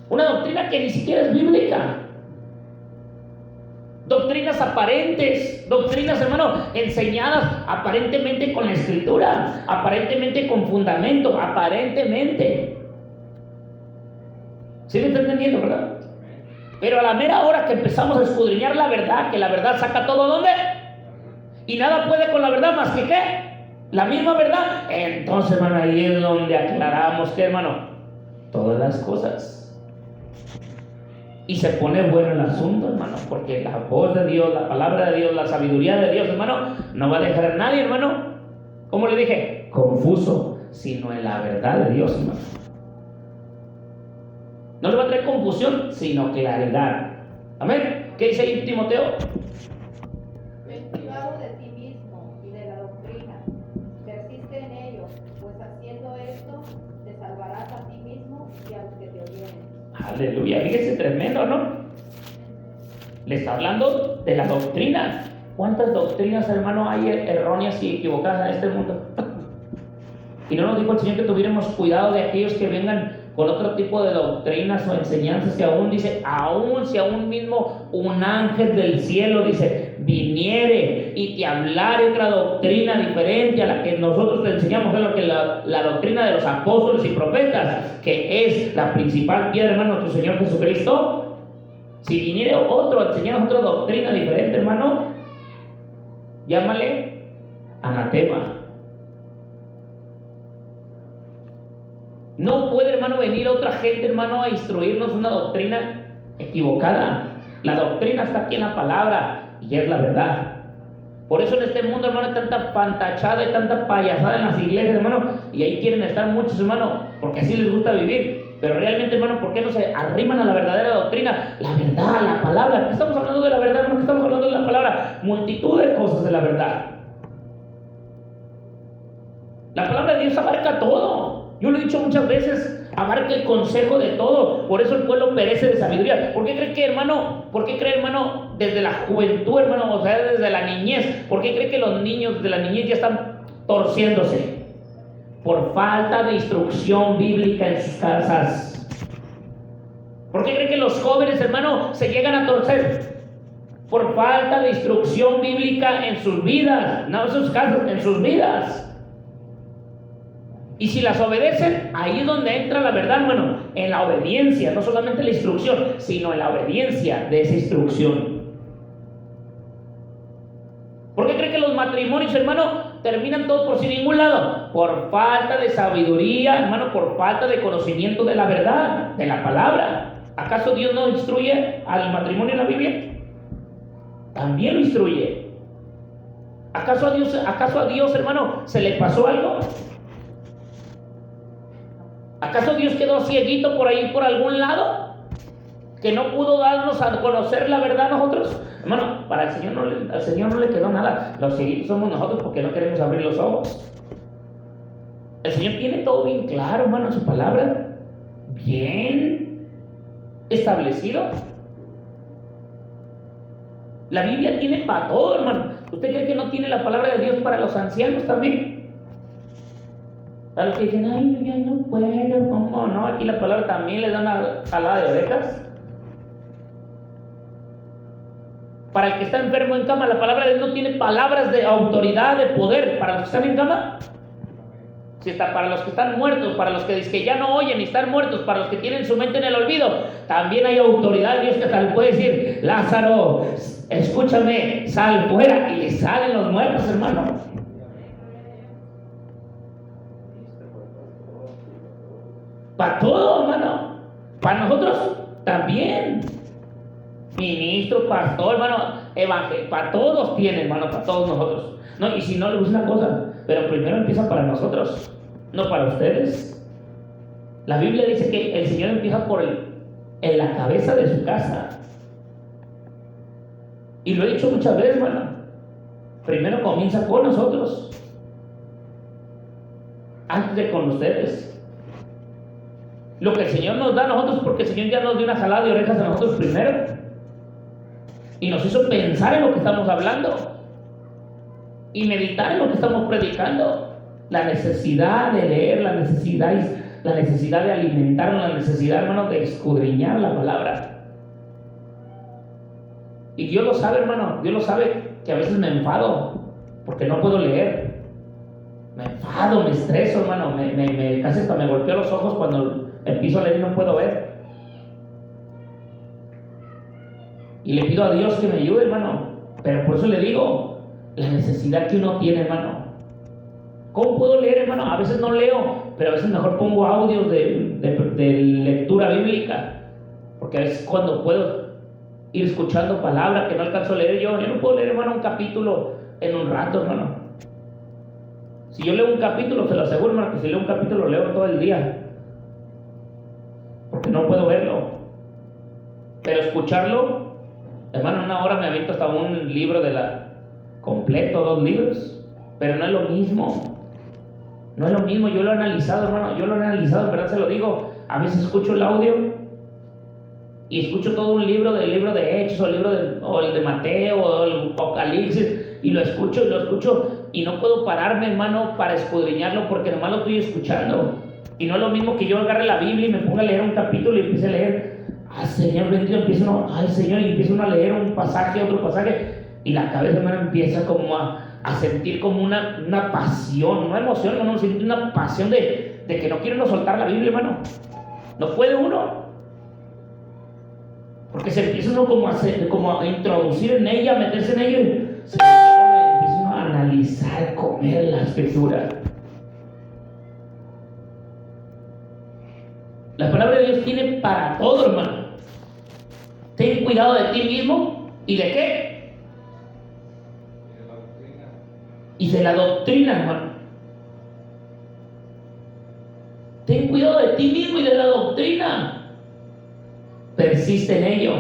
Una doctrina que ni siquiera es bíblica. Doctrinas aparentes, doctrinas, hermano, enseñadas aparentemente con la escritura, aparentemente con fundamento, aparentemente. ¿Sí me está entendiendo, verdad? Pero a la mera hora que empezamos a escudriñar la verdad, que la verdad saca todo, ¿dónde? Y nada puede con la verdad más que ¿qué? La misma verdad. Entonces, hermano, ahí es donde aclaramos que, hermano, todas las cosas. Y se pone bueno el asunto, hermano, porque la voz de Dios, la palabra de Dios, la sabiduría de Dios, hermano, no va a dejar a nadie, hermano, como le dije, confuso, sino en la verdad de Dios, hermano. No le va a traer confusión, sino claridad. Amén. ¿Qué dice ahí Timoteo? Ten cuidado de ti mismo y de la doctrina. Persiste en ello, pues haciendo esto te salvarás a ti mismo y a los que te oyeren. Aleluya, fíjese, tremendo, ¿no? Le está hablando de la doctrina. ¿Cuántas doctrinas, hermano, hay erróneas y equivocadas en este mundo? Y no nos dijo el Señor que tuviéramos cuidado de aquellos que vengan con otro tipo de doctrinas o enseñanzas, que aún dice, aún si aún mismo un ángel del cielo dice, viniere y te hablare otra doctrina diferente a la que nosotros te enseñamos, es lo que la doctrina de los apóstoles y profetas, que es la principal piedra, hermano, nuestro Señor Jesucristo. Si viniere otro a enseñarnos otra doctrina diferente, hermano, llámale anatema. No puede, hermano, venir otra gente, hermano, a instruirnos una doctrina equivocada. La doctrina está aquí en la palabra y es la verdad. Por eso en este mundo, hermano, hay tanta fantachada y tanta payasada en las iglesias, hermano, y ahí quieren estar muchos, hermano, porque así les gusta vivir. Pero realmente, hermano, ¿por qué no se arriman a la verdadera doctrina? La verdad, la palabra. ¿Qué estamos hablando de la verdad, hermano? ¿Qué estamos hablando de la palabra? Multitud de cosas de la verdad. La palabra de Dios abarca todo. Yo lo he dicho muchas veces, abarca el consejo de todo. Por eso el pueblo perece de sabiduría. ¿Por qué cree, hermano, desde la juventud, hermano, o sea, desde la niñez? ¿Por qué cree que los niños de la niñez ya están torciéndose? Por falta de instrucción bíblica en sus casas. ¿Por qué cree que los jóvenes, hermano, se llegan a torcer? Por falta de instrucción bíblica en sus vidas, no en sus casas, en sus vidas. Y si las obedecen, ahí es donde entra la verdad, bueno, en la obediencia, no solamente en la instrucción, sino en la obediencia de esa instrucción. ¿Por qué cree que los matrimonios, hermano, terminan todos por sin ningún lado? Por falta de sabiduría, hermano, por falta de conocimiento de la verdad, de la palabra. ¿Acaso Dios no instruye al matrimonio en la Biblia? También lo instruye. ¿Acaso a Dios, hermano, se le pasó algo? ¿Acaso Dios quedó cieguito por ahí, por algún lado? ¿Que no pudo darnos a conocer la verdad a nosotros? Hermano, para al Señor no le quedó nada. Los cieguitos somos nosotros porque no queremos abrir los ojos. El Señor tiene todo bien claro, hermano, en su palabra. Bien establecido. La Biblia tiene para todo, hermano. ¿Usted cree que no tiene la palabra de Dios para los ancianos también? A los que dicen, ay, yo no puedo, ¿cómo no? Aquí la palabra también les da una jalada de orejas. Para el que está enfermo en cama, la palabra de Dios no tiene palabras de autoridad, de poder. Para los que están en cama, si está para los que están muertos, para los que ya no oyen y están muertos, para los que tienen su mente en el olvido, también hay autoridad de Dios que tal puede decir, Lázaro, escúchame, sal fuera, y le salen los muertos, hermano. Para todo, hermano. Para nosotros también. Ministro, pastor, hermano, evangelio, para todos tiene, hermano, para todos nosotros. No, y si no, le gusta una cosa, pero primero empieza para nosotros, no para ustedes. La Biblia dice que el Señor empieza en la cabeza de su casa. Y lo he dicho muchas veces, hermano. Primero comienza con nosotros, antes de con ustedes. Lo que el Señor nos da a nosotros, porque el Señor ya nos dio una jalada de orejas a nosotros primero. Y nos hizo pensar en lo que estamos hablando. Y meditar en lo que estamos predicando. La necesidad de leer, la necesidad de alimentarnos, la necesidad, hermano, de escudriñar la palabra. Y Dios lo sabe, hermano. Dios lo sabe que a veces me enfado porque no puedo leer. Me enfado, me estreso, hermano. Casi hasta me golpeo los ojos cuando empiezo a leer y no puedo ver. Y le pido a Dios que me ayude, hermano. Pero por eso le digo, la necesidad que uno tiene, hermano. ¿Cómo puedo leer, hermano? A veces no leo, pero a veces mejor pongo audios de lectura bíblica. Porque a veces cuando puedo ir escuchando palabras que no alcanzo a leer yo no puedo leer, hermano, un capítulo en un rato, hermano. Si yo leo un capítulo, se lo aseguro, hermano, que si leo un capítulo lo leo todo el día. Porque no puedo verlo. Pero escucharlo, hermano, en una hora me aviento hasta un libro completo, 2 libros. Pero no es lo mismo. No es lo mismo, yo lo he analizado, hermano. Yo lo he analizado, en verdad se lo digo. A veces escucho el audio y escucho todo un libro del libro de Hechos o el de Mateo o el Apocalipsis y lo escucho y no puedo pararme, hermano, para escudriñarlo porque nomás lo estoy escuchando. Y no es lo mismo que yo agarre la Biblia y me ponga a leer un capítulo y empiece a leer, Señor bendito, Señor, y empiezo a leer un pasaje, otro pasaje, y la cabeza, hermano, empieza como a sentir como una pasión, una emoción, hermano, sentir una pasión de que no quiere uno soltar la Biblia, hermano. No puede uno. Porque se empieza uno como a introducir en ella, a meterse en ella, y se empieza uno a analizar, comer la escritura. La palabra de Dios tiene para todo, hermano. Ten cuidado de ti mismo y de qué. Y de la doctrina, hermano. Ten cuidado de ti mismo y de la doctrina. Persiste en ello,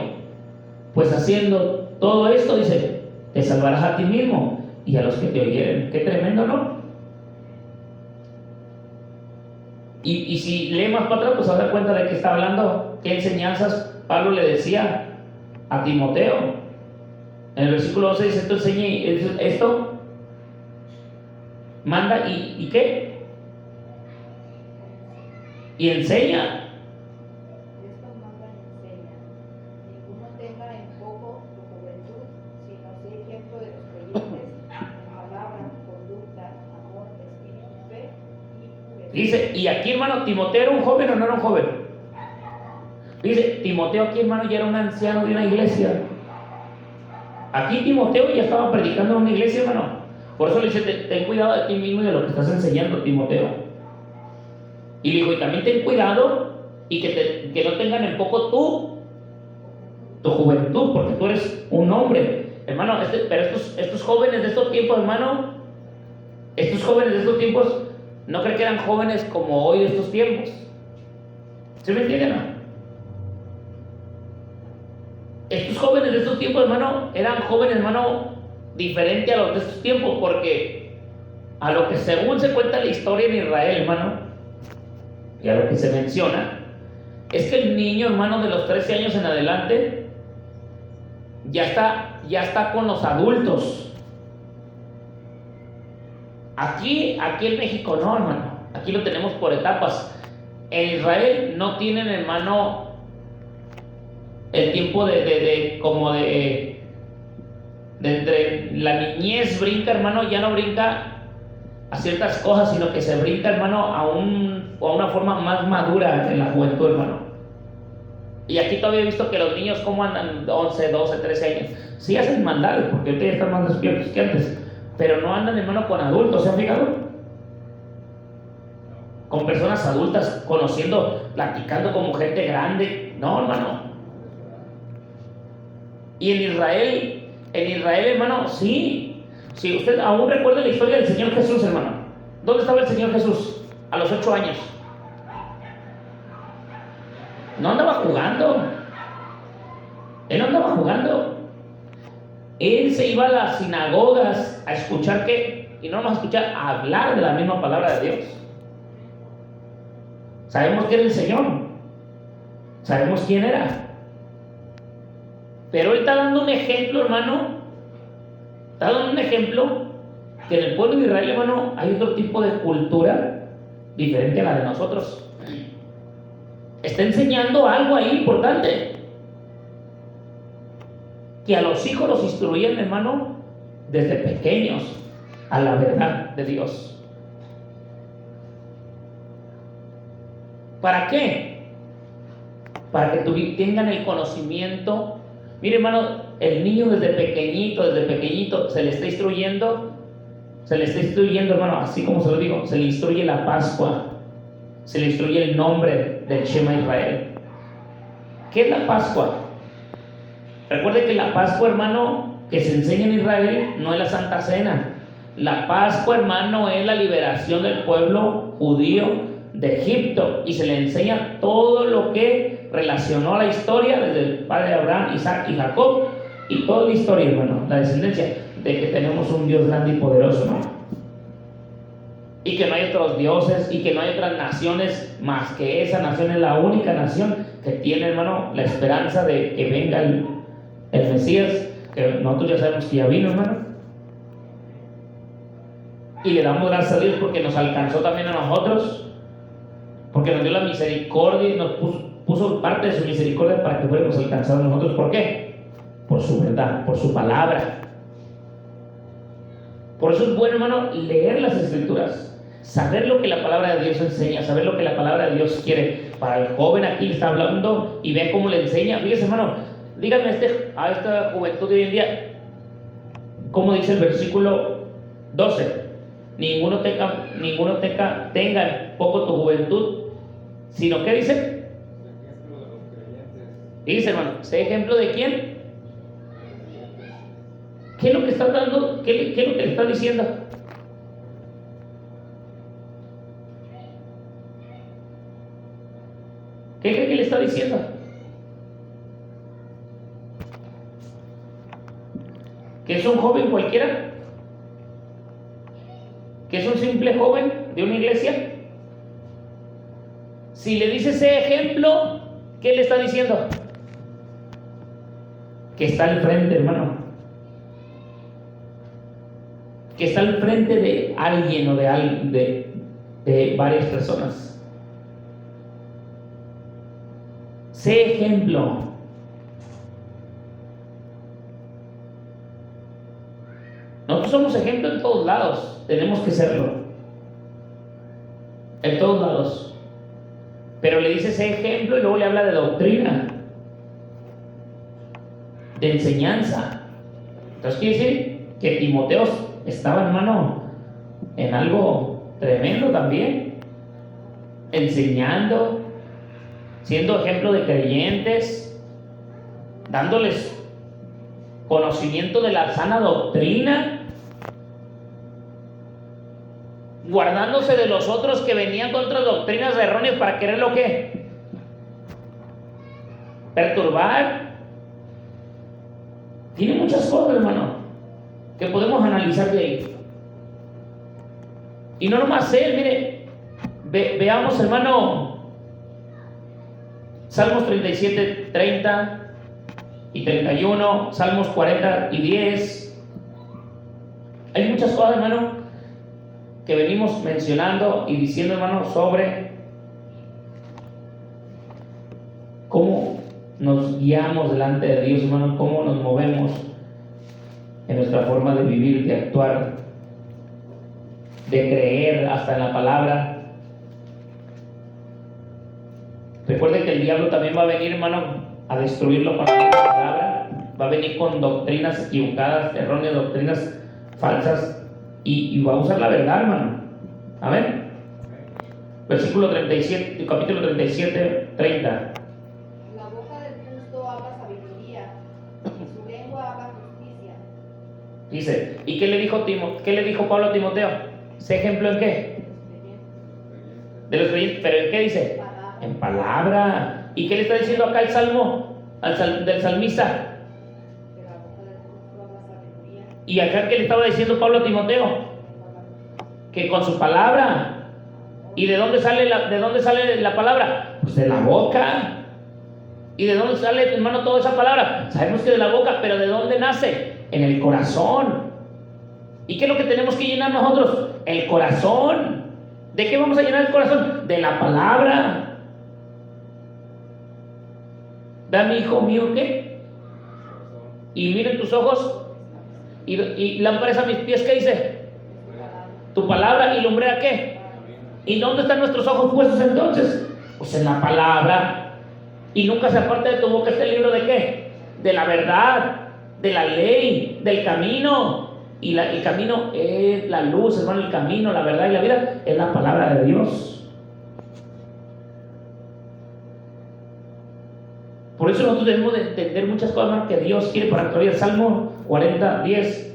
pues haciendo todo esto, dice, te salvarás a ti mismo y a los que te oyeren. Qué tremendo, ¿no? Y si lee más para atrás, pues se da cuenta de que está hablando, qué enseñanzas Pablo le decía a Timoteo. En el versículo 12 dice, esto enseña, esto manda y ¿qué? Y enseña. Dice, y aquí, hermano, ¿Timoteo era un joven o no era un joven? Dice, Timoteo aquí, hermano, ya era un anciano de una iglesia. Aquí Timoteo ya estaba predicando en una iglesia, hermano. Por eso le dice, ten cuidado de ti mismo y de lo que estás enseñando, Timoteo. Y le digo, y también ten cuidado y que no tengan en poco tu juventud, porque tú eres un hombre. Hermano, pero estos jóvenes de estos tiempos, hermano, no creo que eran jóvenes como hoy de estos tiempos. ¿Sí me entienden? No? Estos jóvenes de estos tiempos, hermano, eran jóvenes, hermano, diferente a los de estos tiempos, porque a lo que según se cuenta la historia en Israel, hermano, y a lo que se menciona, es que el niño, hermano, de los 13 años en adelante, ya está con los adultos. Aquí en México no, hermano. Aquí lo tenemos por etapas. En Israel no tienen, hermano, el tiempo de entre la niñez brinca, hermano, ya no brinca a ciertas cosas, sino que se brinca, hermano, a una forma más madura en la juventud, hermano. Y aquí todavía he visto que los niños como andan 11, 12, 13 años. Sí hacen maldades, porque ahorita ya están más despiertos que antes. Pero no andan, hermano, con adultos, ¿se han fijado? Con personas adultas, conociendo, platicando como gente grande. No, hermano. Y en Israel, hermano, sí. Si usted aún recuerda la historia del Señor Jesús, hermano. ¿Dónde estaba el Señor Jesús? A los 8 años. No andaba jugando. Él no andaba jugando. Él se iba a las sinagogas a escuchar y no vamos a escuchar, a hablar de la misma palabra de Dios. Sabemos que era el Señor. Sabemos quién era. Pero Él está dando un ejemplo, hermano. Está dando un ejemplo que en el pueblo de Israel, hermano, hay otro tipo de cultura diferente a la de nosotros. Está enseñando algo ahí importante. Que a los hijos los instruyen, hermano, desde pequeños a la verdad de Dios. ¿Para qué? Para que tengan el conocimiento. Mire, hermano, el niño desde pequeñito se le está instruyendo, hermano, así como se lo digo, se le instruye la Pascua, se le instruye el nombre del Shema Israel. ¿Qué es la Pascua? Recuerde que la Pascua, hermano, que se enseña en Israel no es la Santa Cena. La Pascua, hermano, es la liberación del pueblo judío de Egipto, y se le enseña todo lo que relacionó a la historia desde el padre Abraham, Isaac y Jacob, y toda la historia, hermano, la descendencia de que tenemos un Dios grande y poderoso, ¿no? Y que no hay otros dioses y que no hay otras naciones más que esa nación. Es la única nación que tiene, hermano, la esperanza de que venga el Mesías, que nosotros ya sabemos que ya vino, hermano. Y le damos gracias a Dios porque nos alcanzó también a nosotros, porque nos dio la misericordia y nos puso parte de su misericordia para que fuéramos alcanzados nosotros. ¿Por qué? Por su verdad, por su palabra. Por eso es bueno, hermano, leer las Escrituras, saber lo que la palabra de Dios enseña, saber lo que la palabra de Dios quiere. Para el joven aquí le está hablando y ve cómo le enseña. Fíjese, hermano, dígame a esta juventud de hoy en día, ¿cómo dice el versículo 12? Ninguno tenga en poco tu juventud, sino ¿qué dice? Dice, hermano, sé ejemplo de quién. ¿Qué es lo que está dando? ¿Qué es lo que le está diciendo? ¿Qué cree que le está diciendo? ¿Que es un joven cualquiera? ¿Que es un simple joven de una iglesia? Si le dice ese ejemplo, ¿qué le está diciendo? Que está al frente, hermano. Que está al frente de alguien o de varias personas. Sé ejemplo. Nosotros somos ejemplo en todos lados. Tenemos que serlo. En todos lados. Pero le dice ese ejemplo y luego le habla de doctrina, de enseñanza. Entonces quiere decir que Timoteo estaba, hermano, en algo tremendo también, enseñando, siendo ejemplo de creyentes, dándoles conocimiento de la sana doctrina, guardándose de los otros que venían con otras doctrinas erróneas para querer lo que perturbar. Tiene muchas cosas, hermano, que podemos analizar de ahí. Y no nomás él, mire, veamos, hermano, Salmos 37, 30 y 31, Salmos 40 y 10. Hay muchas cosas, hermano, que venimos mencionando y diciendo, hermano, sobre cómo nos guiamos delante de Dios, hermano, cómo nos movemos en nuestra forma de vivir, de actuar, de creer hasta en la palabra. Recuerden que el diablo también va a venir, hermano, a destruirlo con la palabra. Va a venir con doctrinas equivocadas, erróneas, doctrinas falsas, y va a usar la verdad, hermano. Amén. Versículo 37, capítulo 37, 30. La boca del justo habla sabiduría, y su lengua habla justicia. Dice, ¿y qué le dijo Pablo a Timoteo? ¿Sé ejemplo en qué? De los creyentes. ¿Pero en qué dice? En palabra. ¿Y qué le está diciendo acá el salmo del salmista? ¿Y acá qué le estaba diciendo Pablo a Timoteo? Que con su palabra. ¿Y de dónde sale la palabra? Pues de la boca. ¿Y de dónde sale, hermano, toda esa palabra? Sabemos que de la boca, pero ¿de dónde nace? En el corazón. ¿Y qué es lo que tenemos que llenar nosotros? El corazón. ¿De qué vamos a llenar el corazón? De la palabra. Dame, hijo mío, ¿qué? Y miren tus ojos y lámparas a mis pies, ¿qué dice? Tu palabra. ¿Y lumbrera qué? ¿Y dónde están nuestros ojos puestos entonces? Pues en la palabra. Y nunca se aparte de tu boca este libro de qué? De la verdad, de la ley, del camino. Y el camino es la luz, hermano. El camino, la verdad y la vida es la palabra de Dios. Por eso nosotros debemos de entender muchas cosas que Dios quiere para nuestra vida. Salmo 40, 10.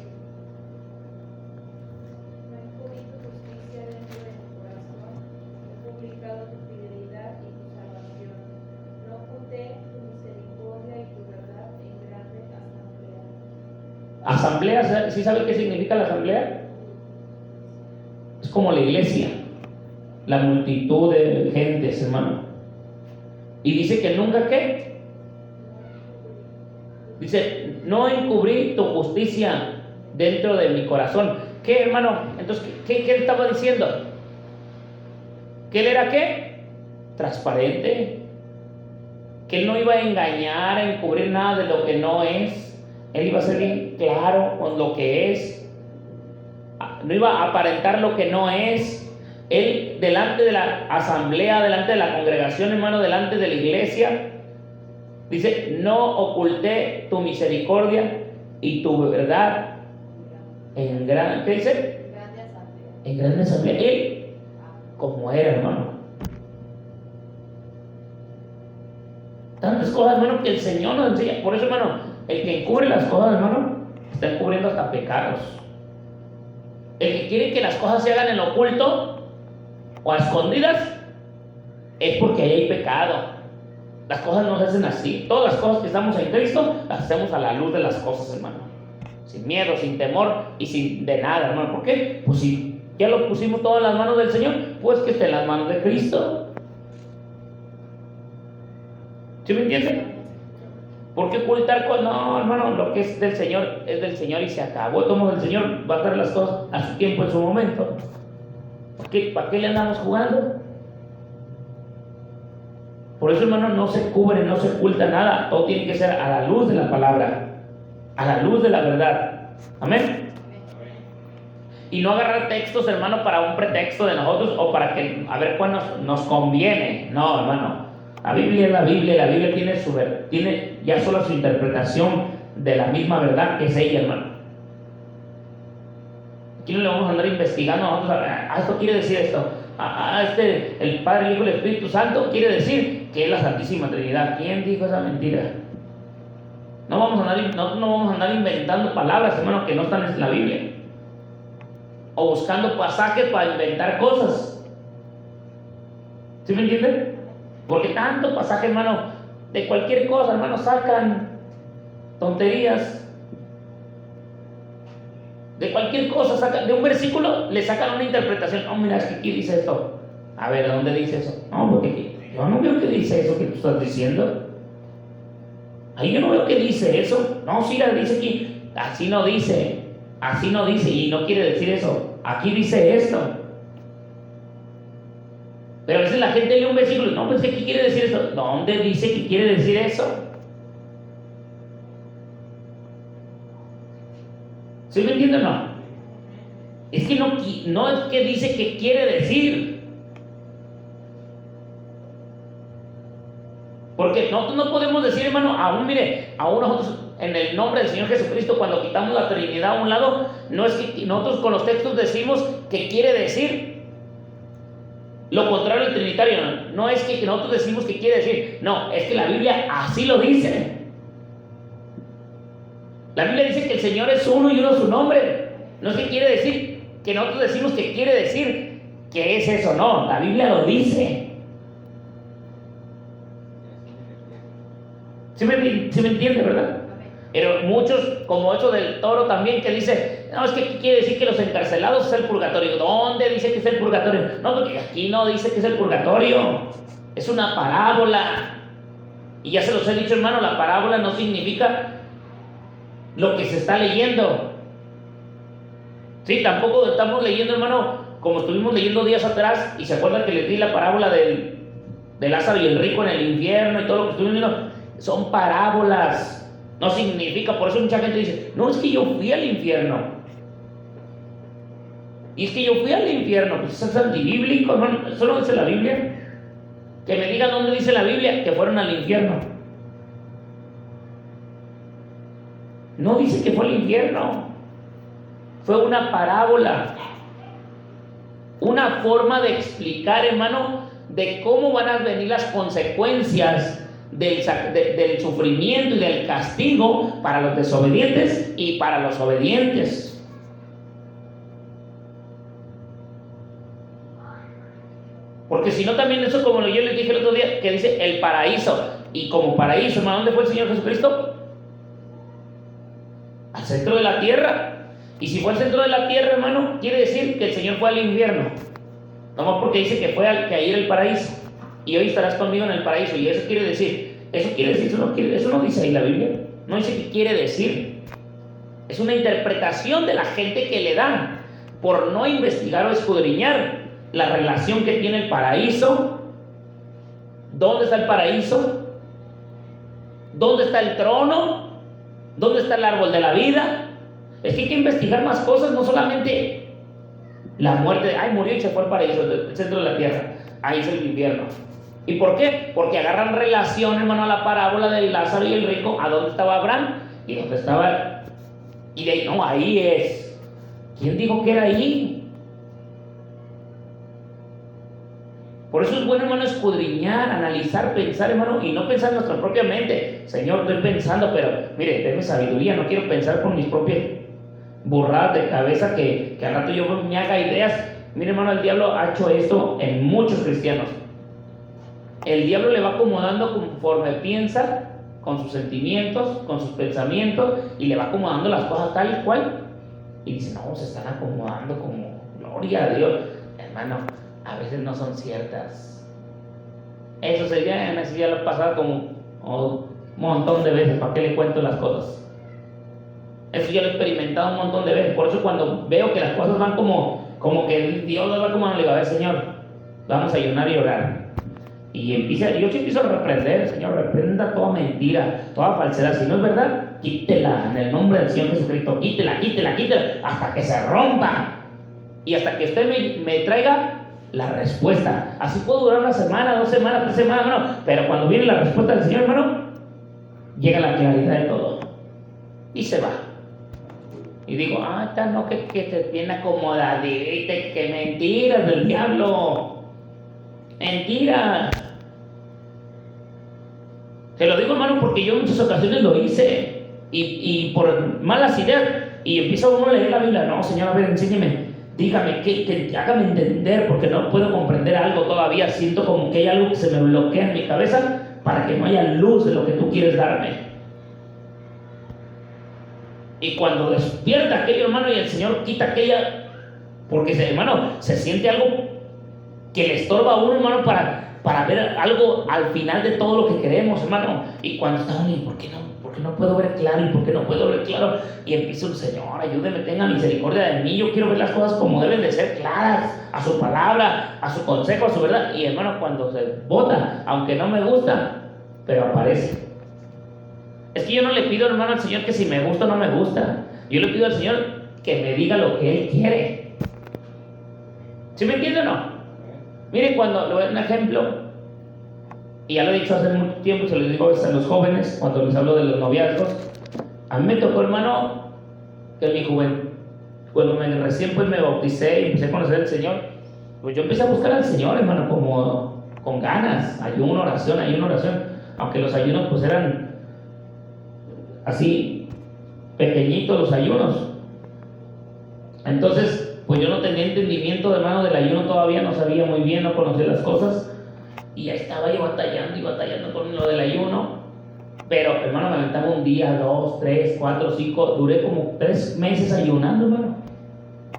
Asamblea, ¿sí sabe qué significa la asamblea? Es como la iglesia, la multitud de gentes, hermano. Y dice que nunca, ¿qué? Dice, no encubrí tu justicia dentro de mi corazón. ¿Qué, hermano? Entonces, ¿qué él estaba diciendo? ¿Que él era qué? Transparente. Que él no iba a engañar, a encubrir nada de lo que no es. Él iba a ser bien claro con lo que es. No iba a aparentar lo que no es. Él, delante de la asamblea, delante de la congregación, hermano, delante de la iglesia, dice, no oculté tu misericordia y tu verdad en gran, ¿qué dice? En grande asamblea. Él, como era, hermano. Tantas cosas, hermano, que el Señor nos enseña. Por eso, hermano, el que encubre las cosas, hermano, está encubriendo hasta pecados. El que quiere que las cosas se hagan en lo oculto o a escondidas, es porque ahí hay pecado. Las cosas no se hacen así. Todas las cosas que estamos en Cristo, las hacemos a la luz de las cosas, hermano. Sin miedo, sin temor y sin de nada, hermano. ¿Por qué? Pues si ya lo pusimos todo en las manos del Señor, pues que esté en las manos de Cristo. ¿Sí me entienden? ¿Por qué ocultar cosas? No, hermano, lo que es del Señor y se acabó. Como el Señor va a hacer las cosas a su tiempo, en su momento. ¿Para qué le andamos jugando? Por eso, hermano, no se cubre, no se oculta nada. Todo tiene que ser a la luz de la palabra, a la luz de la verdad. Amén. Y no agarrar textos, hermano, para un pretexto de nosotros o para que a ver cuál nos conviene. No, hermano. La Biblia es la Biblia. La Biblia tiene ya solo su interpretación de la misma verdad que es ella, hermano. Aquí no le vamos a andar investigando nosotros. Esto quiere decir esto. El Padre, el Hijo y el Espíritu Santo quiere decir que es la Santísima Trinidad. ¿Quién dijo esa mentira? No vamos a andar inventando palabras, hermano, que no están en la Biblia. O buscando pasajes para inventar cosas. ¿Sí me entienden? Porque tanto pasaje, hermano, de cualquier cosa, hermano, sacan tonterías. De cualquier cosa, sacan, de un versículo le sacan una interpretación. Oh, mira, es que aquí dice esto. A ver, ¿dónde dice eso? No, porque yo no veo que dice eso que tú estás diciendo. Ahí yo no veo que dice eso. No, sí, dice aquí. Así no dice, y no quiere decir eso. Aquí dice esto. Pero a veces la gente lee un versículo. No, pues, ¿qué quiere decir esto? ¿Dónde dice que quiere decir eso? ¿Sí me entienden o no? Es que no es que dice que quiere decir. Porque nosotros no podemos decir, hermano, aún nosotros en el nombre del Señor Jesucristo, cuando quitamos la Trinidad a un lado, no es que nosotros con los textos decimos que quiere decir. Lo contrario al trinitario, no es que nosotros decimos que quiere decir. No, es que la Biblia así lo dice. La Biblia dice que el Señor es uno y uno su nombre. No es que quiere decir que nosotros decimos que quiere decir que es eso, no. La Biblia lo dice. ¿Sí me entiende, verdad? Pero muchos, como eso del Toro también, que dice, no, es que quiere decir que los encarcelados es el purgatorio. ¿Dónde dice que es el purgatorio? No, porque aquí no dice que es el purgatorio. Es una parábola. Y ya se los he dicho, hermano, la parábola no significa lo que se está leyendo. Sí, tampoco estamos leyendo, hermano, como estuvimos leyendo días atrás, y se acuerdan que les di la parábola de Lázaro y el rico en el infierno y todo lo que estuvimos viendo. Son parábolas. No significa, por eso mucha gente dice, no, es que yo fui al infierno. Y es que yo fui al infierno, pues eso es antibíblico, hermano. Eso no dice la Biblia. Que me digan dónde dice la Biblia que fueron al infierno. No dice que fue al infierno. Fue una parábola. Una forma de explicar, hermano, de cómo van a venir las consecuencias del sufrimiento y del castigo para los desobedientes y para los obedientes. Porque si no, también eso, como yo les dije el otro día, que dice el paraíso. Y como paraíso, hermano, ¿dónde fue el Señor Jesucristo? Al centro de la tierra. Y si fue al centro de la tierra, hermano, quiere decir que el Señor fue al infierno. No más porque dice que fue que ahí era el paraíso. y hoy estarás conmigo en el paraíso. Y eso quiere decir, eso no dice ahí la Biblia. No dice qué quiere decir. Es una interpretación de la gente que le dan por no investigar o escudriñar la relación que tiene el paraíso. ¿Dónde está el paraíso? ¿Dónde está el trono? ¿Dónde está el árbol de la vida? Es que hay que investigar más cosas, no solamente la muerte. Ay, murió y se fue al paraíso, el centro de la tierra. Ahí es el infierno. ¿Y por qué? Porque agarran relación, hermano, a la parábola del Lázaro y el rico. ¿A dónde estaba Abraham? ¿Y dónde estaba? Y de ahí, no, ahí es. ¿Quién dijo que era ahí? Por eso es bueno, hermano, escudriñar, analizar, pensar, hermano, y no pensar en nuestra propia mente. Señor, estoy pensando, pero mire, denme sabiduría, no quiero pensar con mis propias burradas de cabeza que al rato yo me haga ideas. Mire, hermano, el diablo ha hecho esto en muchos cristianos. El diablo le va acomodando conforme piensa, con sus sentimientos, con sus pensamientos, y le va acomodando las cosas tal y cual. Y dice, no, se están acomodando como gloria a Dios. Hermano, a veces no son ciertas. Eso sería, en ya lo he pasado como un montón de veces. ¿Para qué le cuento las cosas? Eso ya lo he experimentado un montón de veces. Por eso cuando veo que las cosas van como que Dios las va acomodando, le digo, a ver, Señor, vamos a ayunar y orar. Y yo empiezo a reprender, Señor, reprenda toda mentira, toda falsedad. Si no es verdad, quítela en el nombre del Señor Jesucristo. Quítela, hasta que se rompa. Y hasta que usted me traiga la respuesta. Así puedo durar una semana, 2 semanas, 3 semanas, hermano. Pero cuando viene la respuesta del Señor, hermano, llega la claridad de todo. Y se va. Y digo, está no, que te viene acomodadita, que mentiras del diablo. Mentira. Te lo digo, hermano, porque yo en muchas ocasiones lo hice y por malas ideas. Y empieza uno a leer la Biblia. No, Señor, a ver, enséñeme. Dígame, que hágame entender, porque no puedo comprender algo todavía. Siento como que hay algo que se me bloquea en mi cabeza para que no haya luz de lo que tú quieres darme. Y cuando despierta aquello, hermano, y el Señor quita aquella, porque hermano, se siente algo que le estorba a uno, hermano, para ver algo al final de todo lo que queremos, hermano. Y cuando está uno, ¿por qué no puedo ver claro? ¿Y por qué no puedo ver claro? Y empieza el Señor, ayúdeme, tenga misericordia de mí. Yo quiero ver las cosas como deben de ser, claras, a su palabra, a su consejo, a su verdad. Y hermano, cuando se bota, aunque no me gusta, pero aparece. Es que yo no le pido, hermano, al Señor que si me gusta o no me gusta. Yo le pido al Señor que me diga lo que Él quiere. ¿Sí me entiende o no? Mire, cuando le voy a dar un ejemplo, y ya lo he dicho hace mucho tiempo, se lo digo a veces a los jóvenes, cuando les hablo de los noviazgos. A mí me tocó, hermano, que en mi juventud, cuando recién pues me bauticé y empecé a conocer al Señor, pues yo empecé a buscar al Señor, hermano, como con ganas, ayuno, oración, aunque los ayunos pues eran así, pequeñitos los ayunos. Entonces, pues yo no tenía entendimiento, hermano, del ayuno todavía, no sabía muy bien, no conocía las cosas, y ahí estaba yo batallando con lo del ayuno. Pero, hermano, me aventaba un día, 2, 3, 4, 5, duré como 3 meses ayunando, hermano,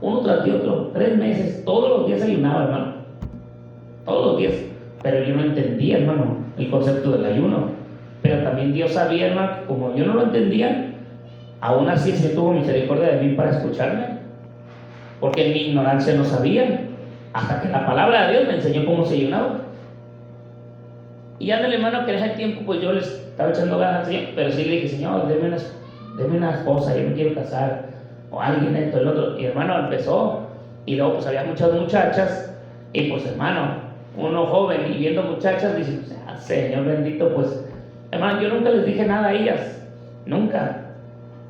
uno tras de otro, 3 meses, todos los días ayunaba, hermano, todos los días. Pero yo no entendía, hermano, el concepto del ayuno. Pero también Dios sabía, hermano, que como yo no lo entendía, aún así se tuvo misericordia de mí para escucharme, porque en mi ignorancia no sabía, hasta que la palabra de Dios me enseñó cómo se ayunaba. Y ándale, hermano, que en ese tiempo pues yo les estaba echando ganas, pero sí le dije, Señor, deme una esposa, yo me quiero casar, o alguien, esto, el otro. Y hermano, empezó, y luego pues había muchas muchachas, y pues hermano, uno joven y viendo muchachas, dice, Señor bendito, pues hermano, yo nunca les dije nada a ellas, nunca.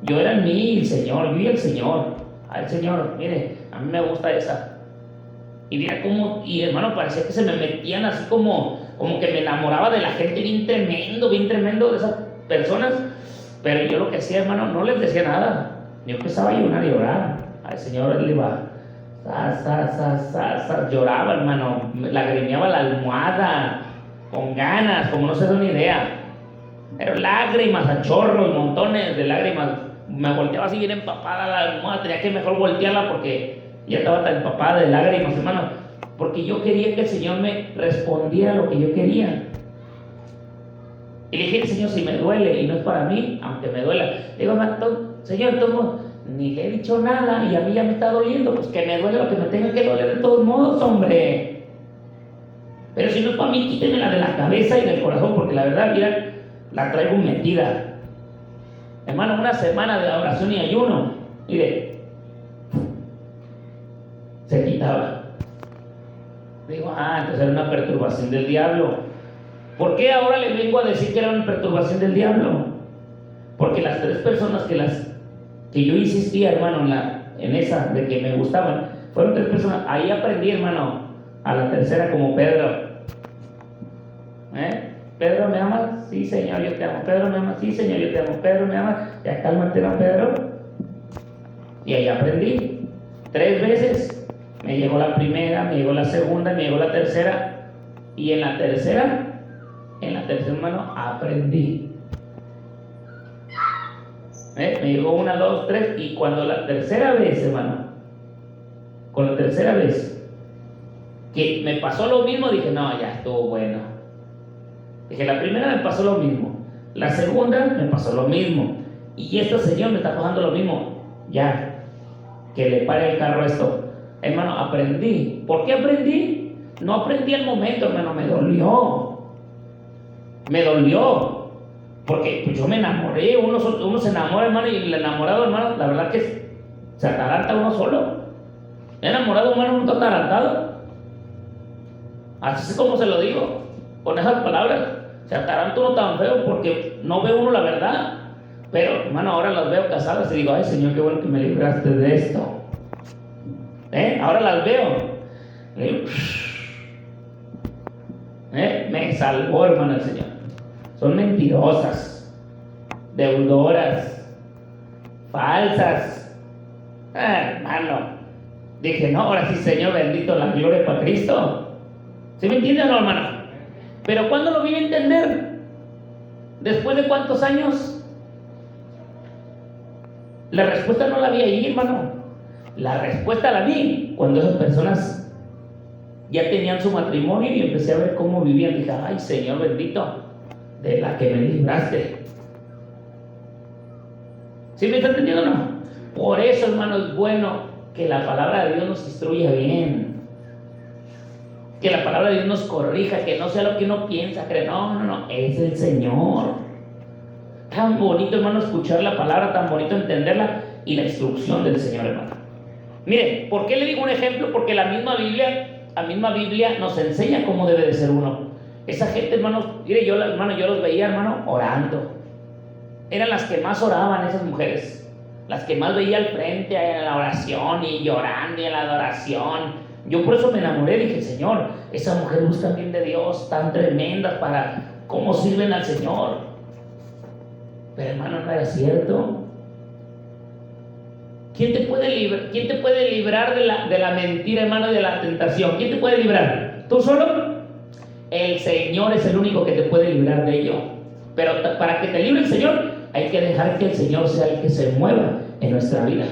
Yo era en mí, el Señor, yo y el Señor. Al Señor, mire, a mí me gusta esa. Y mira cómo, y hermano, parecía que se me metían así como que me enamoraba de la gente, bien tremendo de esas personas. Pero yo lo que hacía, hermano, no les decía nada. Yo empezaba a ayunar y orar. Al Señor le iba, lloraba, hermano, lagrimeaba la almohada, con ganas, como no se da una idea. Pero lágrimas a chorros, montones de lágrimas. Me volteaba así bien empapada la almohada, tenía que mejor voltearla porque ya estaba tan empapada de lágrimas, hermano. porque yo quería que el Señor me respondiera lo que yo quería. Y le dije, Señor, si me duele y no es para mí, aunque me duela, le digo, Señor, ni le he dicho nada y a mí ya me está doliendo, pues que me duele lo que me tenga que doler de todos modos, hombre. Pero si no es para mí, quítemela de la cabeza y del corazón, porque la verdad, mira, la traigo metida. Hermano, una semana de oración y ayuno, mire, se quitaba. Digo, entonces era una perturbación del diablo. ¿Por qué ahora le vengo a decir que era una perturbación del diablo? Porque las 3 personas que yo insistía, hermano, en esa de que me gustaban, fueron 3 personas. Ahí aprendí, hermano, a la tercera como Pedro. Pedro, ¿me amas? Sí, Señor, yo te amo. Pedro, ¿me amas? Sí, Señor, yo te amo. Pedro, ¿me amas? Ya cálmate, ¿no, Pedro? Y ahí aprendí. 3 veces. Me llegó la primera, me llegó la segunda, me llegó la tercera. Y en la tercera, hermano, aprendí. Me llegó 1, 2, 3. Y cuando la tercera vez, hermano, con la tercera vez que me pasó lo mismo, dije, no, ya estuvo bueno. Dije, la primera me pasó lo mismo, la segunda me pasó lo mismo, y esta señor me está pasando lo mismo. Ya, que le pare el carro a esto. Hermano, aprendí. ¿Por qué aprendí? No aprendí al momento, hermano, me dolió, porque pues, yo me enamoré. Uno se enamora, hermano, y el enamorado, hermano, la verdad que se ataranta uno solo. El enamorado, hermano, no está atarantado. Así es como se lo digo, con esas palabras. Se ataranta uno tan feo porque no ve uno la verdad. Pero, hermano, ahora las veo casadas y digo, ay, Señor, qué bueno que me libraste de esto. Ahora las veo. Me salvó, hermano, el Señor. Son mentirosas, deudoras, falsas. Hermano, dije, no, ahora sí, Señor, bendito, la gloria para Cristo. ¿Sí me entiende o no, hermano? Pero ¿cuándo lo vine a entender? ¿Después de cuántos años? La respuesta no la vi ahí, hermano. La respuesta la vi cuando esas personas ya tenían su matrimonio y empecé a ver cómo vivían. Dije, ay, Señor bendito, de la que me libraste. ¿Sí me está entendiendo o no? Por eso, hermano, es bueno que la palabra de Dios nos instruya bien. Que la palabra de Dios nos corrija, que no sea lo que uno piensa, cree, no, es el Señor. Tan bonito, hermano, escuchar la palabra, tan bonito entenderla y la instrucción del Señor, hermano. Miren, ¿por qué le digo un ejemplo? Porque la misma Biblia nos enseña cómo debe de ser uno. Esa gente, hermano, mire, yo los veía, hermano, orando. Eran las que más oraban, esas mujeres. Las que más veía al frente en la oración y llorando y en la adoración. Yo por eso me enamoré, dije, Señor, esa mujer busca bien de Dios, tan tremendas para cómo sirven al Señor. Pero, hermano, no era cierto. ¿Quién te puede librar de la mentira, hermano, y de la tentación? ¿Quién te puede librar? ¿Tú solo? El Señor es el único que te puede librar de ello. Pero para que te libre el Señor, hay que dejar que el Señor sea el que se mueva en nuestra vida.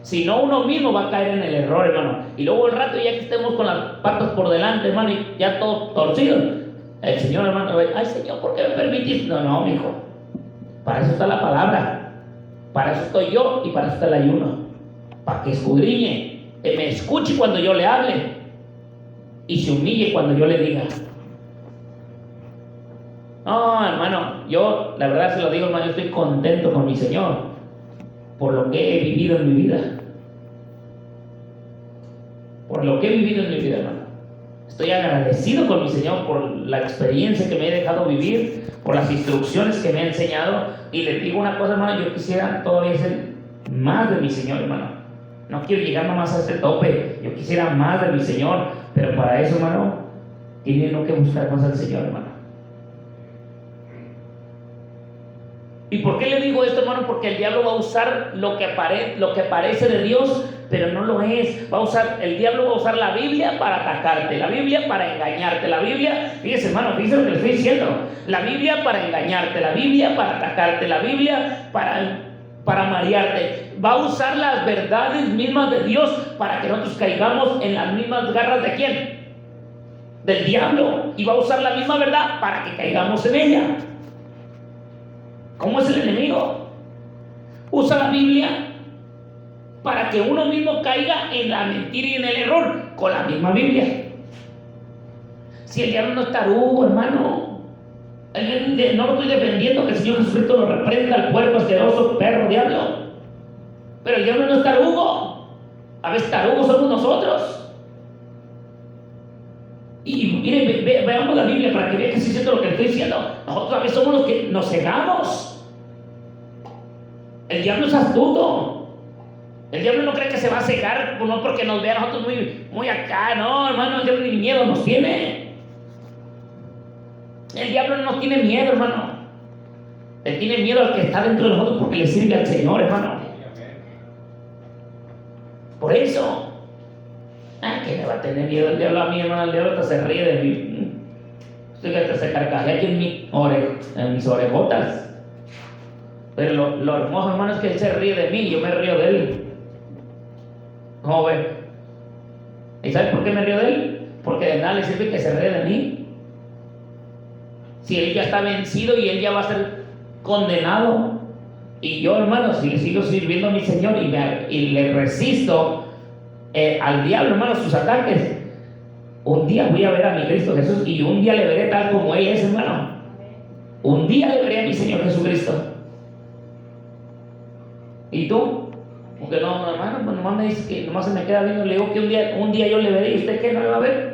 Si no, uno mismo va a caer en el error, hermano. Y luego el rato, ya que estemos con las patas por delante, hermano, y ya todo torcido, el Señor, hermano, ay, Señor, ¿por qué me permitiste? No, mijo. Para eso está la palabra. Para eso estoy yo y para eso está el ayuno. Para que escudriñe, que me escuche cuando yo le hable y se humille cuando yo le diga. No, hermano, yo la verdad se lo digo, hermano, yo estoy contento con mi Señor por lo que he vivido en mi vida. Por lo que he vivido en mi vida, hermano. Estoy agradecido con mi Señor por la experiencia que me he dejado vivir, por las instrucciones que me ha enseñado. Y le digo una cosa, hermano, yo quisiera todavía ser más de mi Señor, hermano. No quiero llegar nomás a este tope, yo quisiera más de mi Señor. Pero para eso, hermano, tiene uno que buscar más al Señor, hermano. ¿Y por qué le digo esto, hermano? Porque el diablo va a usar lo que parece de Dios, pero no lo es. El diablo va a usar la Biblia para atacarte, la Biblia para engañarte, la Biblia, fíjese, hermano, fíjese lo que le estoy diciendo, la Biblia para engañarte, la Biblia para atacarte, la Biblia para para marearte. Va a usar las verdades mismas de Dios para que nosotros caigamos en las mismas garras de ¿quién? Del diablo. Y va a usar la misma verdad para que caigamos en ella. ¿Cómo es el enemigo? Usa la Biblia para que uno mismo caiga en la mentira y en el error con la misma Biblia. Si el diablo no es tarugo, hermano, no lo estoy defendiendo, que el Señor Jesucristo lo reprenda al puerco asqueroso, perro, diablo. Pero el diablo no es tarugo. A veces tarugos somos nosotros. Y miren, veamos la Biblia para que vean que sí es cierto lo que estoy diciendo. Nosotros a veces somos los que nos cegamos. El diablo es astuto. El diablo no cree que se va a cegar, no porque nos vea a nosotros muy acá. No, hermano, el diablo ni miedo nos tiene. El diablo no nos tiene miedo, hermano. Él tiene miedo al que está dentro de nosotros porque le sirve al Señor, hermano. Por eso. ¿Qué me va a tener miedo el diablo a mí, hermano? El diablo hasta se ríe de mí. Usted que hasta se carcajea aquí en mis orejotas. Pero lo hermoso, hermano, es que él se ríe de mí y yo me río de él. ¿Cómo ven? ¿Y saben por qué me río de él? Porque de nada le sirve que se ríe de mí. Si él ya está vencido y él ya va a ser condenado. Y yo, hermano, si le sigo sirviendo a mi Señor y le resisto al diablo, hermano, sus ataques, un día voy a ver a mi Cristo Jesús y un día le veré tal como Él es, hermano. Un día le veré a mi Señor Jesucristo. ¿Y tú? Porque no, hermano, pues nomás me dice que nomás se me queda viendo. Le digo que un día yo le veré. ¿Y usted qué? ¿No le va a ver?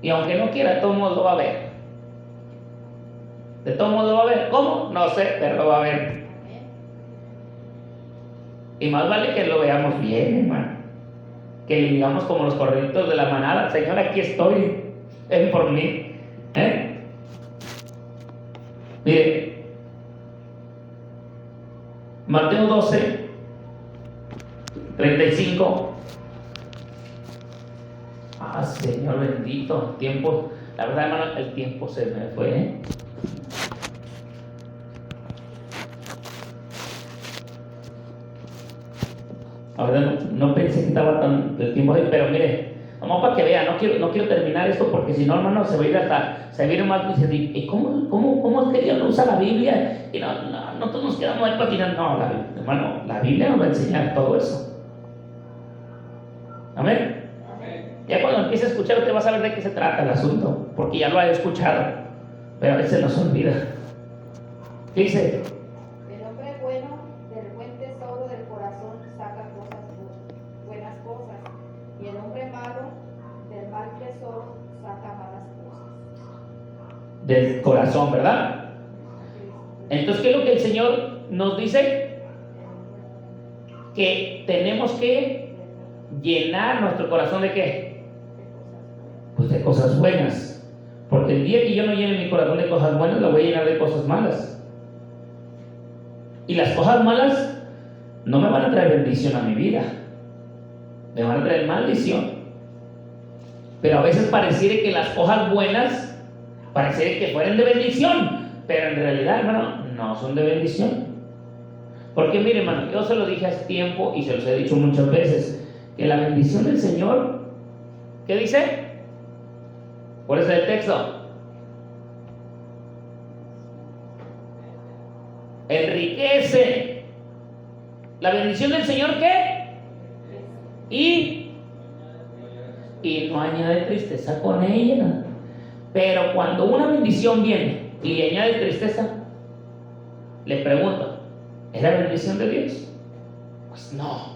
Y aunque no quiera, de todos modos lo va a ver. De todos modos lo va a ver. ¿Cómo? No sé, pero lo va a ver. Y más vale que lo veamos bien, hermano. Que digamos como los corderos de la manada: Señor, aquí estoy, ven por mí. Mire, Mateo 12, 35. Señor bendito, tiempo. La verdad, hermano, el tiempo se me fue. La verdad, no pensé que estaba tan el tiempo ahí, pero mire, vamos para que vean, no quiero terminar esto porque si no, hermano, se va a ir hasta, se va a ir más. ¿Y cómo es que Dios no usa la Biblia? Y nosotros nos quedamos ahí patinando. No, hermano, la Biblia nos va a enseñar todo eso. Amén. Ya cuando empieces a escuchar, usted va a saber de qué se trata el asunto, porque ya lo ha escuchado, pero a veces nos olvida. Dice: el hombre bueno del buen tesoro del corazón saca buenas cosas, y el hombre malo del mal tesoro saca malas cosas. Del corazón, ¿verdad? Entonces, ¿qué es lo que el Señor nos dice? Que tenemos que llenar nuestro corazón ¿de qué? Pues de cosas buenas. Porque el día que yo no llene mi corazón de cosas buenas, lo voy a llenar de cosas malas. Y las cosas malas no me van a traer bendición a mi vida, me van a traer maldición. Pero a veces pareciera que las cosas buenas pareciera que fueran de bendición, pero en realidad, hermano, no son de bendición. Porque mire, hermano, yo se lo dije hace tiempo y se los he dicho muchas veces, que la bendición del Señor, ¿qué dice? ¿Cuál es el texto? Enriquece. La bendición del Señor, ¿qué? Y no añade tristeza con ella. Pero cuando una bendición viene y le añade tristeza, le pregunto: ¿es la bendición de Dios? Pues no.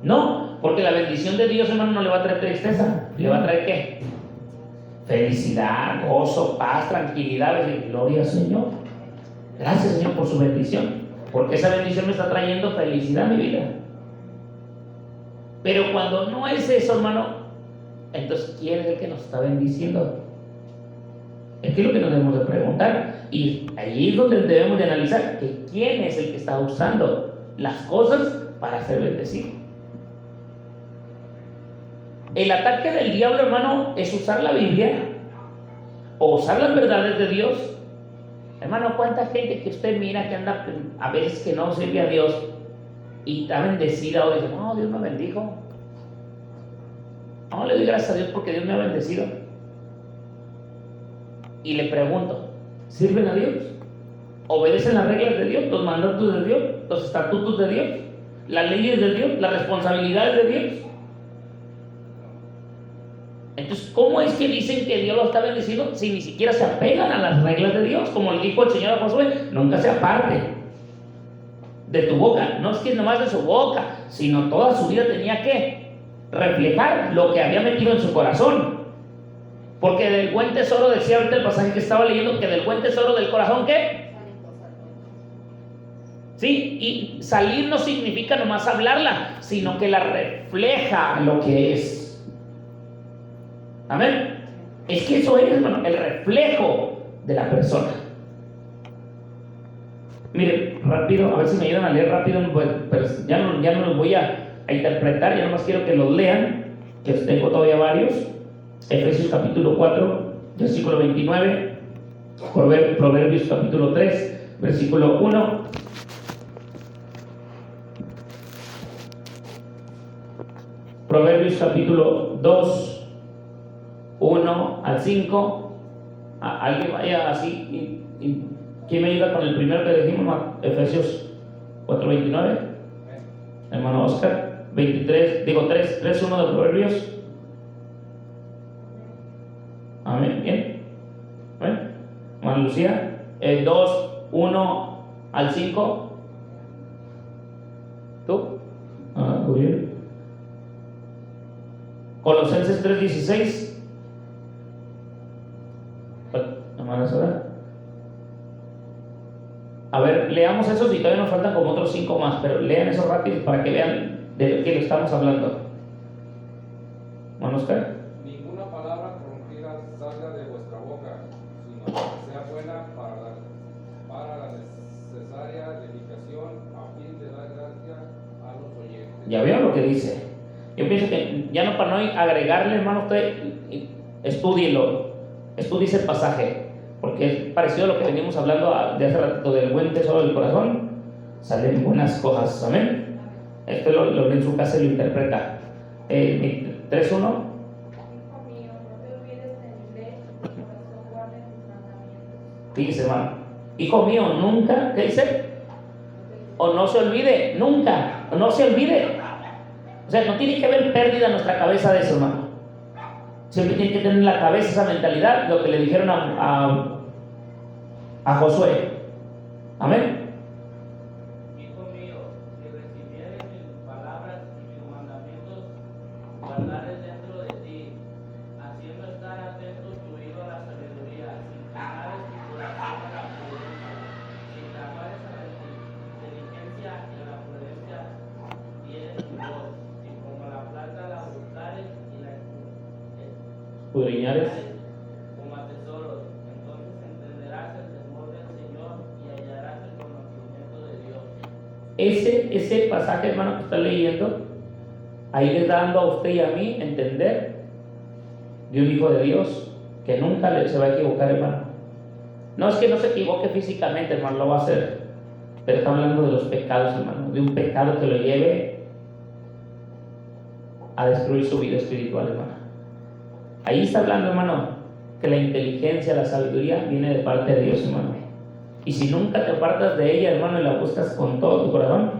No, porque la bendición de Dios, hermano, no le va a traer tristeza. ¿Le va a traer qué? Felicidad, gozo, paz, tranquilidad. Gloria al Señor. Gracias, Señor, por su bendición, porque esa bendición me está trayendo felicidad a mi vida. Pero cuando no es eso, hermano, entonces ¿quién es el que nos está bendiciendo? Es que es lo que nos debemos de preguntar. Y ahí es donde debemos de analizar que quién es el que está usando las cosas para ser bendecido. El ataque del diablo, hermano, es usar la Biblia o usar las verdades de Dios. Hermano, ¿cuánta gente que usted mira que anda a veces que no sirve a Dios y está bendecida o dice, no, Dios me bendijo? No, le doy gracias a Dios porque Dios me ha bendecido. Y le pregunto, ¿sirven a Dios? ¿Obedecen las reglas de Dios, los mandatos de Dios, los estatutos de Dios, las leyes de Dios, las responsabilidades de Dios? Entonces, ¿cómo es que dicen que Dios los está bendiciendo si ni siquiera se apegan a las reglas de Dios? Como le dijo el Señor a Josué, nunca se aparte de tu boca. No es que nomás de su boca, sino toda su vida tenía que reflejar lo que había metido en su corazón. Porque del buen tesoro, decía ahorita el pasaje que estaba leyendo, que del buen tesoro del corazón, ¿qué? Sí, y salir no significa nomás hablarla, sino que la refleja lo que es. Amén. Es que eso es, hermano, el reflejo de la persona. Miren, rápido, a ver si me ayudan a leer rápido, pero ya no los voy a interpretar, ya nomás quiero que los lean, que tengo todavía varios. Efesios capítulo 4, versículo 29, Proverbios capítulo 3, versículo 1. Proverbios capítulo 2, 1 al 5. Alguien vaya así. ¿Quién me ayuda con el primero que dijimos? Efesios 4:29. Hermano Oscar. 3:1 de Proverbios. Amén. Bien. Amén. Hermano Lucía. 2, 1 al 5. ¿Tú? Muy bien. Colosenses 3:16. A ver, leamos esos y todavía nos faltan como otros 5 más, pero lean esos rápidos para que vean de qué le estamos hablando. Vamos, Oscar. Ninguna palabra corrompida salga de vuestra boca, sino que sea buena para la necesaria dedicación a fin de dar gracia a los oyentes. Ya veo lo que dice. Yo pienso que ya no, para no agregarle, hermano, usted estudie ese pasaje, porque es parecido a lo que venimos hablando de hace rato del buen tesoro del corazón. Salen buenas cosas, amén. Esto lo lee en su casa y lo interpreta. 3:1. Fíjese, hermano. Hijo mío, nunca, ¿qué dice? O no se olvide, nunca, o no se olvide. O sea, no tiene que haber pérdida en nuestra cabeza de eso, hermano. Siempre tiene que tener en la cabeza esa mentalidad, lo que le dijeron a Josué. Amén. Hijo mío, si recibieres mis palabras y mis mandamientos, guardares dentro de ti, haciendo estar atento tu oído a la sabiduría, sin clamares tu corazón a la prudencia, sin clamares a la inteligencia y a la prudencia, tienes tu voz, y como la plata la buscares y la Escudriñares. como a tesoros, entonces entenderás el temor del Señor y hallarás el conocimiento de Dios. Ese pasaje, hermano, que está leyendo, ahí le está dando a usted y a mí entender de un hijo de Dios que nunca se va a equivocar, hermano. No es que no se equivoque físicamente, hermano, lo va a hacer, pero está hablando de los pecados, hermano, de un pecado que lo lleve a destruir su vida espiritual, hermano. Ahí está hablando, hermano, que la inteligencia, la sabiduría viene de parte de Dios, hermano. Y si nunca te apartas de ella, hermano, y la buscas con todo tu corazón,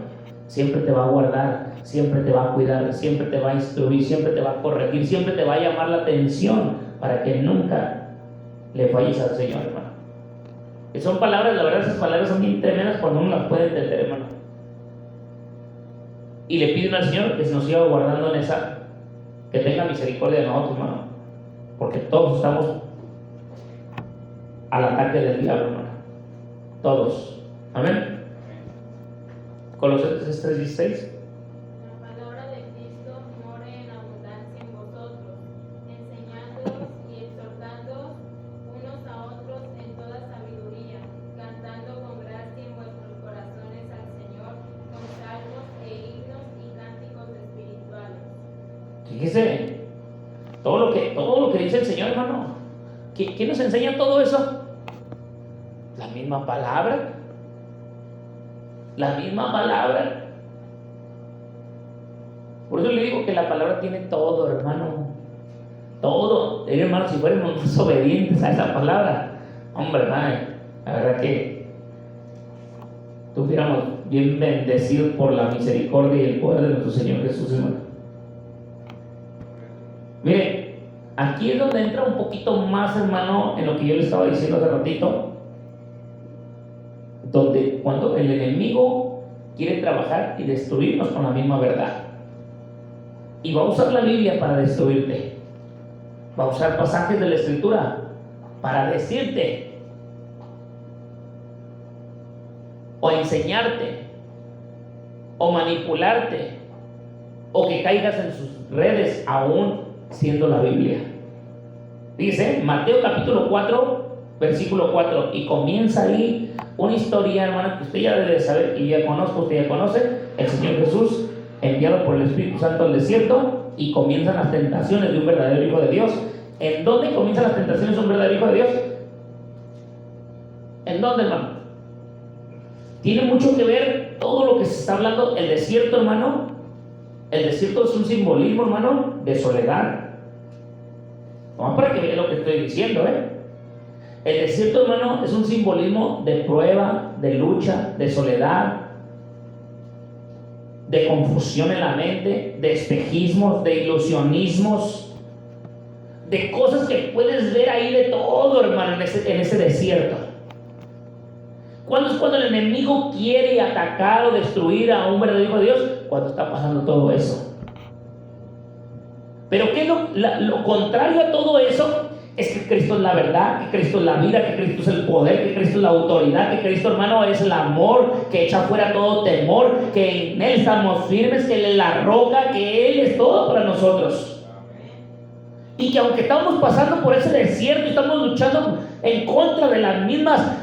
siempre te va a guardar, siempre te va a cuidar, siempre te va a instruir, siempre te va a corregir, siempre te va a llamar la atención para que nunca le falles al Señor, hermano. Y son palabras, la verdad, esas palabras son bien tremendas cuando uno las puede entender, hermano. Y le piden al Señor que se nos siga guardando en esa, que tenga misericordia de nosotros, hermano, porque todos estamos al ataque del diablo, hermano. Todos. Amén. Colosenses 3:16. La palabra de Cristo more en abundancia en vosotros, enseñándoos y exhortándoos unos a otros en toda sabiduría, cantando con gracia en vuestros corazones al Señor, con salmos e himnos y cánticos espirituales. Fíjese, todo lo que dice el Señor, hermano. ¿Qué nos enseña todo eso? La misma palabra. La misma palabra. Por eso le digo que la palabra tiene todo, hermano. Todo. Hermano, si fuéramos más obedientes a esa palabra, hombre, hermano, la verdad que estuviéramos bien bendecidos por la misericordia y el poder de nuestro Señor Jesús, hermano. Mire, aquí es donde entra un poquito más, hermano, en lo que yo le estaba diciendo hace ratito, donde cuando el enemigo quiere trabajar y destruirnos con la misma verdad, y va a usar la Biblia para destruirte, va a usar pasajes de la Escritura para decirte o enseñarte o manipularte o que caigas en sus redes aún siendo la Biblia. Dice Mateo capítulo 4 versículo 4, y comienza ahí una historia, hermano, que usted ya debe saber, que ya conozco, usted ya conoce, el Señor Jesús enviado por el Espíritu Santo al desierto, y comienzan las tentaciones de un verdadero hijo de Dios. ¿En dónde comienzan las tentaciones de un verdadero hijo de Dios? ¿En dónde, hermano? Tiene mucho que ver todo lo que se está hablando. El desierto, hermano, el desierto es un simbolismo, hermano, de soledad. Vamos para que vean lo que estoy diciendo, El desierto, hermano, es un simbolismo de prueba, de lucha, de soledad, de confusión en la mente, de espejismos, de ilusionismos, de cosas que puedes ver ahí de todo, hermano, en ese desierto. ¿Cuándo es cuando el enemigo quiere atacar o destruir a un verdadero hijo de Dios? Cuando está pasando todo eso. Pero ¿qué es lo contrario a todo eso? Es que Cristo es la verdad, que Cristo es la vida, que Cristo es el poder, que Cristo es la autoridad, que Cristo, hermano, es el amor que echa fuera todo temor, que en Él estamos firmes, que Él es la roca, que Él es todo para nosotros. Y que aunque estamos pasando por ese desierto y estamos luchando en contra de las mismas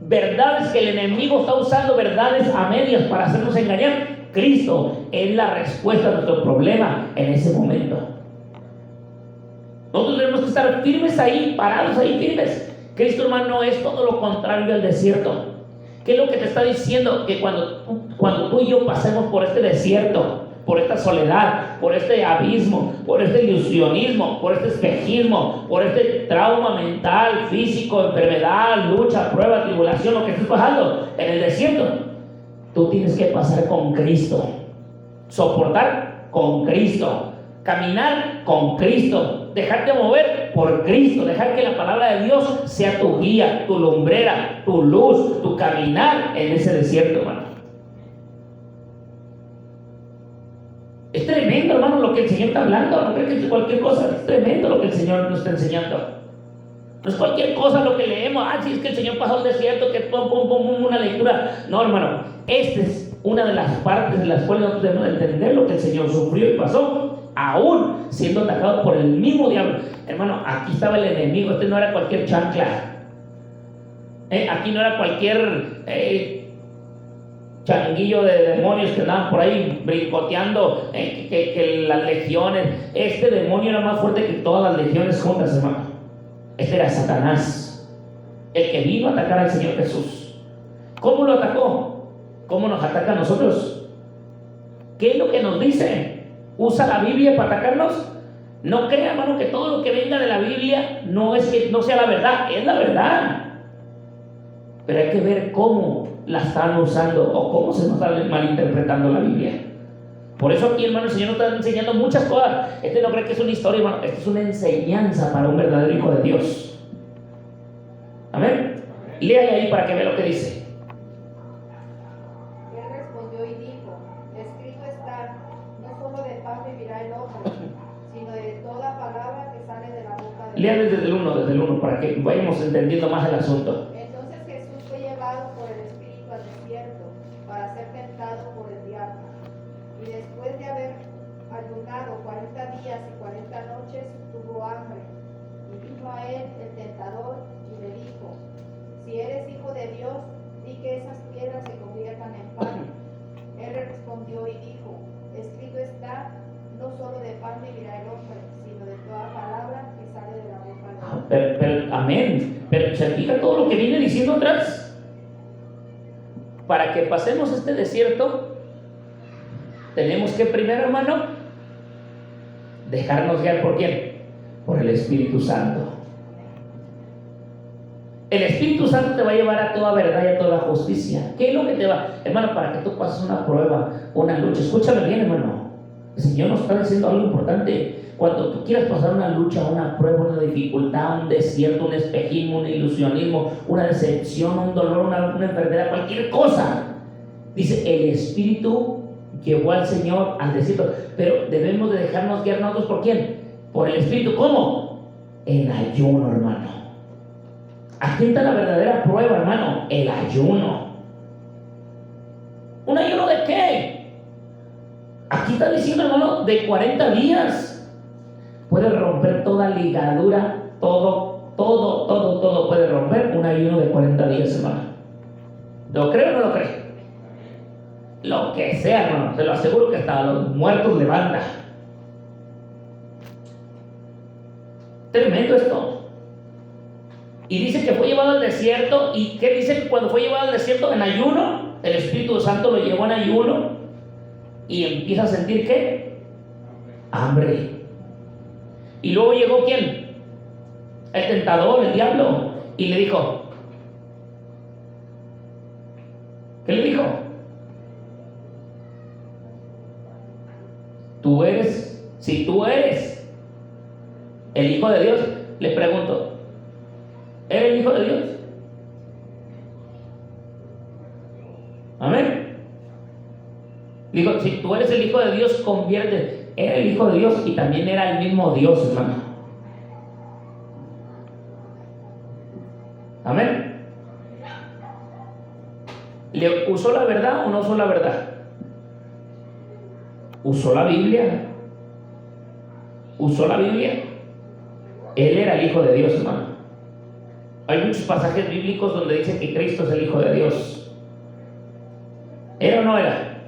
verdades que el enemigo está usando, verdades a medias para hacernos engañar, Cristo es la respuesta a nuestro problema en ese momento. Nosotros tenemos que estar firmes ahí, parados ahí, firmes. Cristo, hermano, es todo lo contrario al desierto. ¿Qué es lo que te está diciendo? Que cuando tú y yo pasemos por este desierto, por esta soledad, por este abismo, por este ilusionismo, por este espejismo, por este trauma mental, físico, enfermedad, lucha, prueba, tribulación, lo que estés pasando en el desierto, tú tienes que pasar con Cristo, soportar con Cristo, caminar con Cristo, dejarte mover por Cristo, dejar que la palabra de Dios sea tu guía, tu lumbrera, tu luz, tu caminar en ese desierto, hermano. Es tremendo, hermano, lo que el Señor está hablando. No creo que es cualquier cosa. Es tremendo lo que el Señor nos está enseñando. No es cualquier cosa lo que leemos. Sí, es que el Señor pasó al desierto, que una lectura. No, hermano, esta es una de las partes de las cuales nosotros debemos entender lo que el Señor sufrió y pasó, aún siendo atacado por el mismo diablo. Hermano, aquí estaba el enemigo. Este no era cualquier chancla. Aquí no era cualquier changuillo de demonios que andaban por ahí brincoteando, que las legiones. Este demonio era más fuerte que todas las legiones juntas, hermano. Este era Satanás, el que vino a atacar al Señor Jesús. ¿Cómo lo atacó? ¿Cómo nos ataca a nosotros? ¿Qué es lo que nos dice? ¿Usa la Biblia para atacarnos? No crea, hermano, que todo lo que venga de la Biblia no es que no sea la verdad, es la verdad. Pero hay que ver cómo la están usando o cómo se nos está malinterpretando la Biblia. Por eso aquí, hermano, el Señor nos está enseñando muchas cosas. No cree que es una historia, hermano. Esto es una enseñanza para un verdadero hijo de Dios. Amén. Lea ahí para que vea lo que dice. Él respondió y dijo: escrito está, no solo de pan vivirá el hombre, sino de toda palabra que sale de la boca de Dios. Lea desde el 1, para que vayamos entendiendo más el asunto. Entonces Jesús fue llevado por el Espíritu al desierto para ser tentado por el diablo. Y después de haber ayunado 40 días y 40 noches, tuvo hambre. Y vino a él el tentador y le dijo: si eres hijo de Dios, di que esas piedras se conviertan en pan. Él respondió y dijo: escrito está, no solo de pan vivirá el hombre, sino de toda palabra que sale de la boca de Dios. Pero Amén. Pero se fija todo lo que viene diciendo atrás. Para que pasemos este desierto, tenemos que primero, hermano, dejarnos guiar por quién? Por el Espíritu Santo. El Espíritu Santo te va a llevar a toda verdad y a toda justicia. ¿Qué es lo que te va? Hermano, para que tú pases una prueba, una lucha, escúchame bien, hermano. El Señor nos está diciendo algo importante. Cuando tú quieras pasar una lucha, una prueba, una dificultad, un desierto, un espejismo, un ilusionismo, una decepción, un dolor, una enfermedad, cualquier cosa, dice, el Espíritu llevó al Señor al desierto. Pero debemos de dejarnos guiar nosotros por quién? Por el Espíritu. ¿Cómo? En ayuno, hermano. Aquí está la verdadera prueba, hermano, el ayuno. ¿Un ayuno de qué? Aquí está diciendo, hermano, de 40 días. Puede romper toda ligadura, todo puede romper un ayuno de 40 días, hermano. ¿Lo cree o no lo cree? Lo que sea, hermano, se lo aseguro que hasta los muertos levanta. Tremendo esto. Y dice que fue llevado al desierto. ¿Y qué dice que cuando fue llevado al desierto? En ayuno. El Espíritu Santo lo llevó en ayuno. Y empieza a sentir ¿qué? Hambre. Y luego llegó ¿quién? El tentador, el diablo. Y le dijo, ¿qué le dijo? Si tú eres el Hijo de Dios, le pregunto, ¿eres el Hijo de Dios? Amén. Digo, si tú eres el Hijo de Dios, convierte. Era el Hijo de Dios y también era el mismo Dios, hermano. Amén. ¿Le usó la verdad o no usó la verdad? ¿Usó la Biblia? ¿Usó la Biblia? Él era el Hijo de Dios, hermano. Hay muchos pasajes bíblicos donde dice que Cristo es el Hijo de Dios. ¿Era o no era?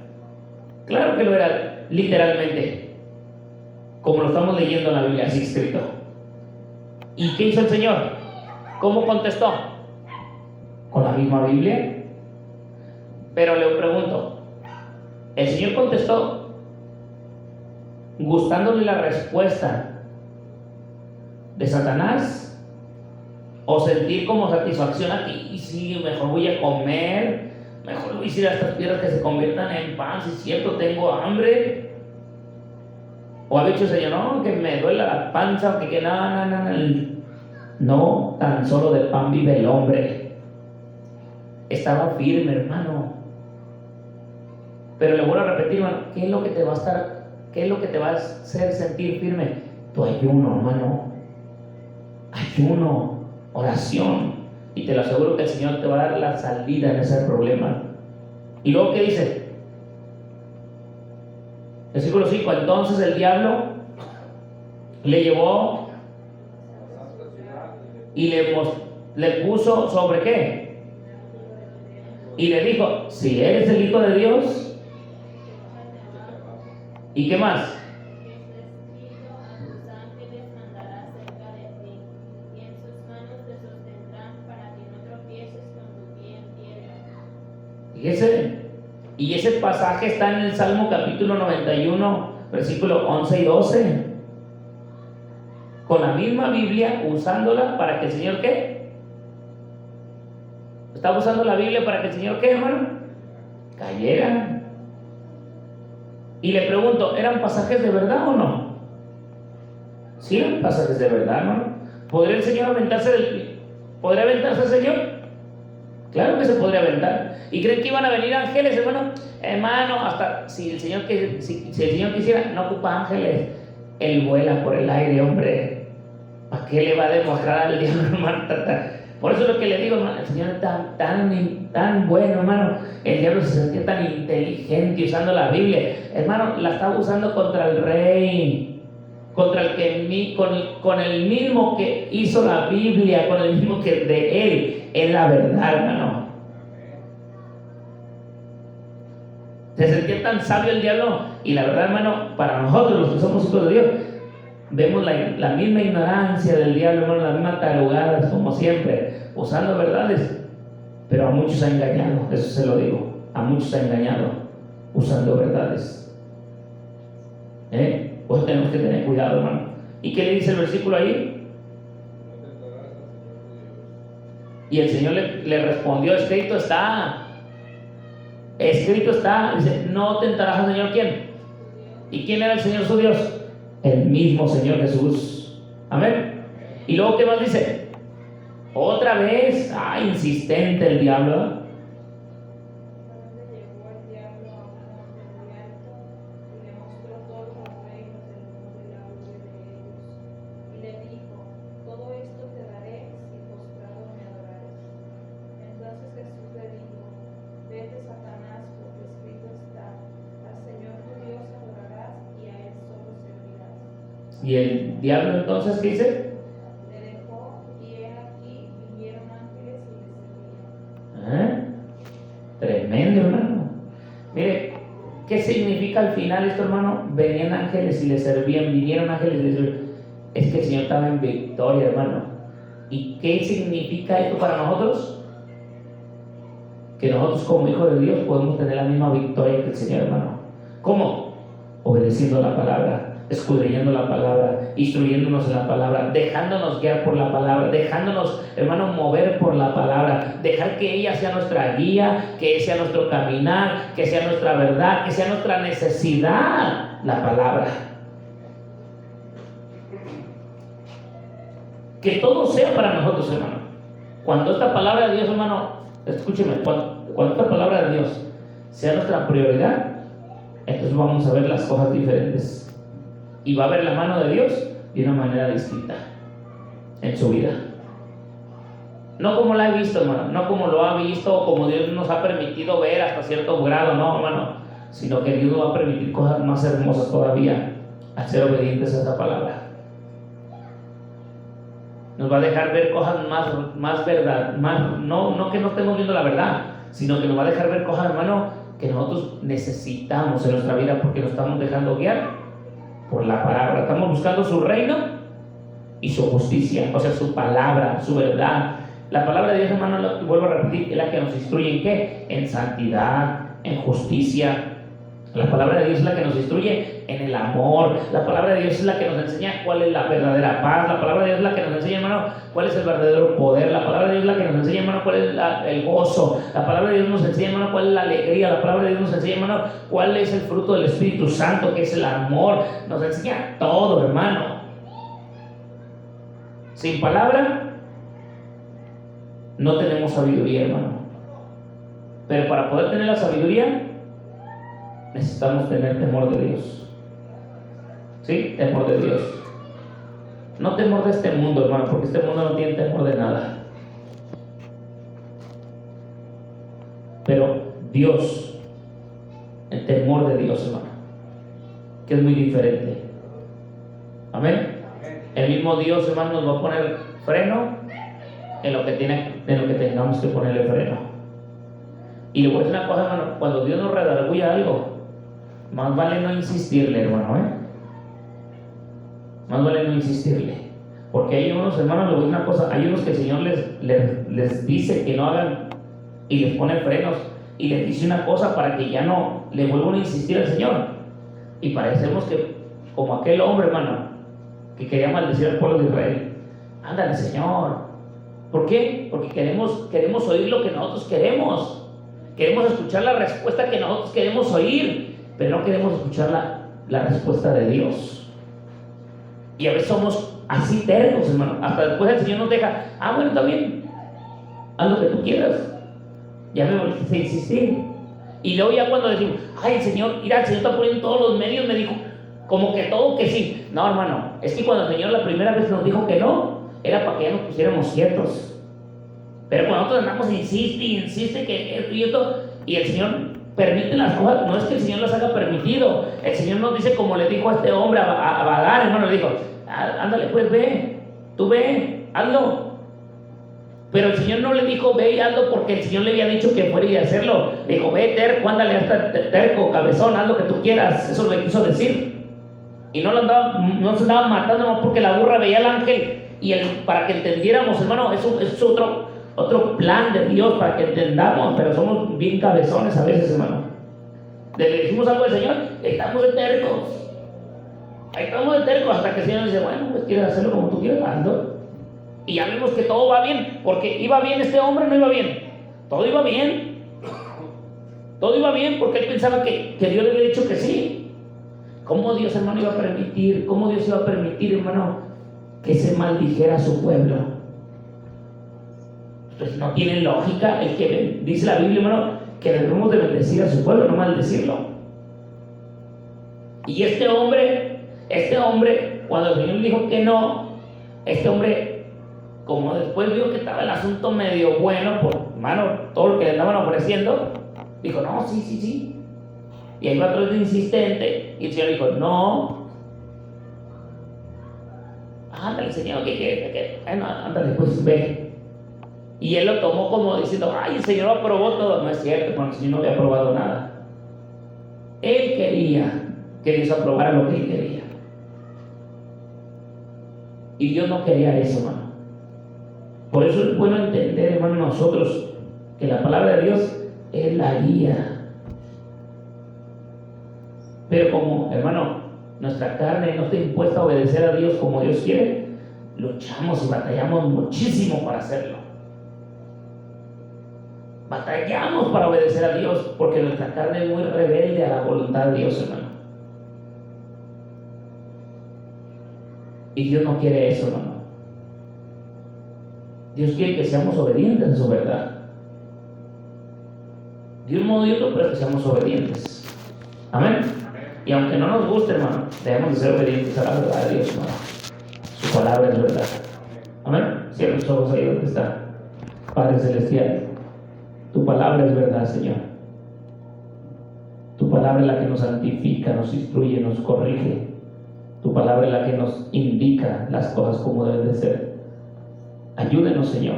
Claro que lo era, literalmente. Como lo estamos leyendo en la Biblia, así escrito. ¿Y qué hizo el Señor? ¿Cómo contestó? ¿Con la misma Biblia? Pero le pregunto, ¿el Señor contestó gustándole la respuesta de Satanás? ¿O sentir como satisfacción aquí? Y sí, mejor voy a comer, mejor voy a decir a estas piedras que se conviertan en pan, si es cierto, tengo hambre. O ha dicho el Señor, no, que me duele la panza, o que no, tan solo de pan vive el hombre. Estaba firme, hermano. Pero le vuelvo a repetir, hermano, ¿qué es lo que te va a hacer sentir firme? Tu ayuno, hermano. Ayuno, oración. Y te lo aseguro que el Señor te va a dar la salida en ese problema. Y luego, ¿qué dice? Versículo 5. Entonces el diablo le llevó y le puso sobre ¿qué? Y le dijo, si eres el Hijo de Dios. ¿Y qué más? Que está escrito, a tus ángeles mandará cerca de ti, y en sus manos te sostendrán para que no tropieces con tu pie en piedra. Fíjese. Y ese pasaje está en el Salmo capítulo 91, versículo 11 y 12. Con la misma Biblia, usándola para que el Señor ¿qué? ¿Está usando la Biblia para que el Señor ¿qué, hermano? Cayera. Y le pregunto, ¿eran pasajes de verdad o no? Sí, eran pasajes de verdad, hermano. ¿Podría el Señor ¿Podría aventarse el Señor? Claro que se podría aventar. ¿Y creen que iban a venir ángeles, hermano? Hermano, hasta si el Señor quisiera, no ocupa ángeles. Él vuela por el aire, hombre. ¿Para qué le va a demostrar al diablo, hermano? Por eso es lo que le digo, hermano. El Señor es tan bueno, hermano. El diablo se sentía tan inteligente usando la Biblia. Hermano, la estaba usando contra el rey. Contra el que con el mismo que hizo la Biblia, con el mismo que de él es la verdad, hermano. Se sentía tan sabio el diablo. Y la verdad, hermano, para nosotros los que somos hijos de Dios, Vemos la misma ignorancia del diablo, hermano, las mismas tarugadas, como siempre, usando verdades, pero a muchos ha engañado, eso se lo digo, a muchos ha engañado, usando verdades. Pues tenemos que tener cuidado, hermano. ¿Y qué le dice el versículo ahí? Y el Señor le respondió, escrito está, dice, no tentarás al Señor. ¿Quién? ¿Y quién era el Señor su Dios? El mismo Señor Jesús. Amén. Y luego, ¿qué más dice? Otra vez, insistente el diablo, ¿eh? Llegó el diablo a un monte muy alto y le mostró todos los reinos del mundo y la gloria de ellos. Y le dijo, todo esto te daré si postrado me adorares. Entonces Jesús le dijo, vete, Satanás, porque escrito está, al Señor tu Dios adorarás y a Él solo servirás. Y el diablo entonces, ¿qué dice? Le dejó y he aquí vinieron ángeles y le servían. Tremendo, hermano. Mire, ¿qué significa al final esto, hermano? Venían ángeles y le servían, vinieron ángeles y le servían. Es que el Señor estaba en victoria, hermano. ¿Y qué significa esto para nosotros? Que nosotros como hijos de Dios podemos tener la misma victoria que el Señor, hermano. ¿Cómo? Obedeciendo la palabra, escudriñando la palabra, instruyéndonos en la palabra, dejándonos guiar por la palabra, dejándonos, hermano, mover por la palabra, dejar que ella sea nuestra guía, que sea nuestro caminar, que sea nuestra verdad, que sea nuestra necesidad, la palabra. Que todo sea para nosotros, hermano. Cuando esta palabra de Dios, hermano, escúcheme, cuando esta palabra de Dios sea nuestra prioridad, entonces vamos a ver las cosas diferentes. Y va a ver la mano de Dios de una manera distinta en su vida. No como la he visto, hermano, no como lo ha visto o como Dios nos ha permitido ver hasta cierto grado, no, hermano, sino que Dios nos va a permitir cosas más hermosas todavía al ser obedientes a esa palabra. Nos va a dejar ver cosas más verdad, no que no estemos viendo la verdad, sino que nos va a dejar ver cosas, hermano, que nosotros necesitamos en nuestra vida porque nos estamos dejando guiar por la palabra. Estamos buscando su reino y su justicia, o sea, su palabra, su verdad. La palabra de Dios, hermano, lo vuelvo a repetir, es la que nos instruye en ¿qué? En santidad, en justicia. La palabra de Dios es la que nos instruye en el amor. La palabra de Dios es la que nos enseña cuál es la verdadera paz. La palabra de Dios es la que nos enseña, hermano, cuál es el verdadero poder. La palabra de Dios es la que nos enseña, hermano, cuál es el gozo. La palabra de Dios nos enseña, hermano, cuál es la alegría. La palabra de Dios nos enseña, hermano, cuál es el fruto del Espíritu Santo, que es el amor. Nos enseña todo, hermano. Sin palabra no tenemos sabiduría, hermano. Pero para poder tener la sabiduría necesitamos tener temor de Dios. ¿Sí? Temor de Dios. No temor de este mundo, hermano, porque este mundo no tiene temor de nada. Pero Dios, el temor de Dios, hermano, que es muy diferente. Amén. El mismo Dios, hermano, nos va a poner freno en lo que tengamos que ponerle freno. Y le voy a decir una cosa, hermano, cuando Dios nos redarguya algo, más vale no insistirle, hermano, Más vale no insistirle. Porque hay unos, hermanos, le voy a decir una cosa, hay unos que el Señor les dice que no hagan y les pone frenos y les dice una cosa para que ya no le vuelvan a insistir al Señor. Y parecemos que, como aquel hombre, hermano, que quería maldecir al pueblo de Israel. Ándale, Señor. ¿Por qué? Porque queremos oír lo que nosotros queremos. Queremos escuchar la respuesta que nosotros queremos oír, pero no queremos escuchar la respuesta de Dios. Y a veces somos así tercos, hermano. Hasta después el Señor nos deja, bueno, también, haz lo que tú quieras. Ya me volviste a insistir. Y luego ya cuando decimos, el Señor, mira, el Señor está poniendo todos los medios, me dijo, como que todo que sí. No, hermano, es que cuando el Señor la primera vez nos dijo que no, era para que ya nos pusiéramos quietos. Pero cuando nosotros andamos, insiste que esto y esto, y el Señor permite las cosas, no es que el Señor las haya permitido. El Señor nos dice, como le dijo a este hombre a vagar, hermano, le dijo, ándale, pues ve, tú ve, hazlo. Pero el Señor no le dijo, ve y hazlo, porque el Señor le había dicho que fuera y hacerlo. Le dijo, ve terco, ándale, hasta terco, cabezón, haz lo que tú quieras. Eso le quiso decir. Y no se andaba matando nomás porque la burra veía al ángel. Para que entendiéramos, hermano, eso es otro plan de Dios para que entendamos, pero somos bien cabezones a veces, hermano. Le decimos algo al Señor, estamos de tercos. Ahí estamos de tercos hasta que el Señor dice, bueno, pues quieres hacerlo como tú quieras, hazlo. Y ya vemos que todo va bien, porque iba bien este hombre, no iba bien. Todo iba bien. Todo iba bien porque él pensaba que Dios le había dicho que sí. ¿Cómo Dios, hermano, iba a permitir? ¿Cómo Dios iba a permitir, hermano, que se maldijera a su pueblo? Pues no tiene lógica el que dice la Biblia, hermano, que debemos de bendecir a su pueblo, no maldecirlo. Y este hombre, cuando el Señor le dijo que no, este hombre, como después vio que estaba el asunto medio bueno, por hermano, todo lo que le andaban ofreciendo, dijo, no, sí. Y ahí va otro de insistente, y el Señor dijo, no. Ándale, Señor, ándale, pues ve. Y él lo tomó como diciendo, ay, el Señor aprobó todo. No es cierto, hermano, el Señor no había aprobado nada. Él quería que Dios aprobara lo que él quería. Y Dios no quería eso, hermano. Por eso es bueno entender, hermano, nosotros, que la palabra de Dios es la guía. Pero como, hermano, nuestra carne no está impuesta a obedecer a Dios como Dios quiere, luchamos y batallamos muchísimo para hacerlo. Batallamos para obedecer a Dios porque nuestra carne es muy rebelde a la voluntad de Dios, hermano. Y Dios no quiere eso, hermano. Dios quiere que seamos obedientes a su verdad. De un modo y otro, pero que seamos obedientes. Amén. Y aunque no nos guste, hermano, debemos de ser obedientes a la verdad de Dios, hermano. Su palabra es verdad. Amén. Cierra los ojos ahí donde está. Padre Celestial, tu palabra es verdad, Señor. Tu palabra es la que nos santifica, nos instruye, nos corrige. Tu palabra es la que nos indica las cosas como deben de ser. Ayúdenos, Señor.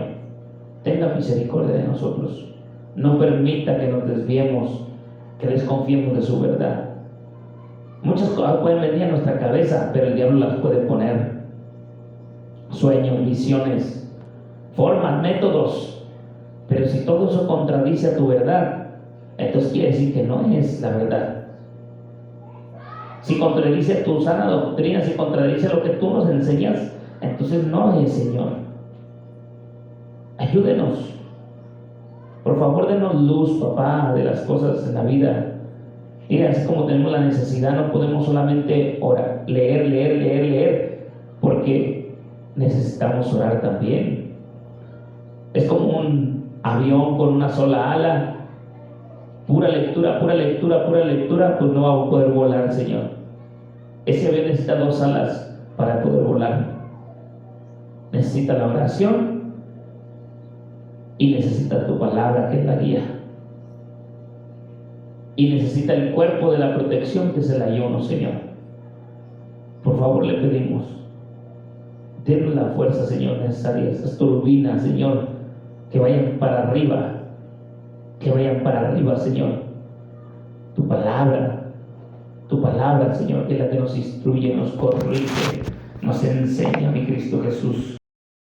Tenga misericordia de nosotros. No permita que nos desviemos, que desconfiemos de su verdad. Muchas cosas pueden venir a nuestra cabeza, pero el diablo las puede poner. Sueños, visiones, formas, métodos. Pero si todo eso contradice a tu verdad, entonces quiere decir que no es la verdad. Si contradice tu sana doctrina, si contradice lo que tú nos enseñas, entonces no es, Señor. Ayúdenos. Por favor, denos luz, papá, de las cosas en la vida. Y así como tenemos la necesidad, no podemos solamente orar, leer, porque necesitamos orar también. Es como un avión con una sola ala. Pura lectura, pues no va a poder volar, Señor. Ese avión necesita 2 alas para poder volar. Necesita la oración y necesita tu palabra, que es la guía. Y necesita el cuerpo de la protección, que es el ayuno, Señor. Por favor, le pedimos, denos la fuerza, Señor, necesaria, esas turbinas, Señor, que vayan para arriba, Señor. Tu palabra, Señor, que es la que nos instruye, nos corrige, nos enseña, mi Cristo Jesús.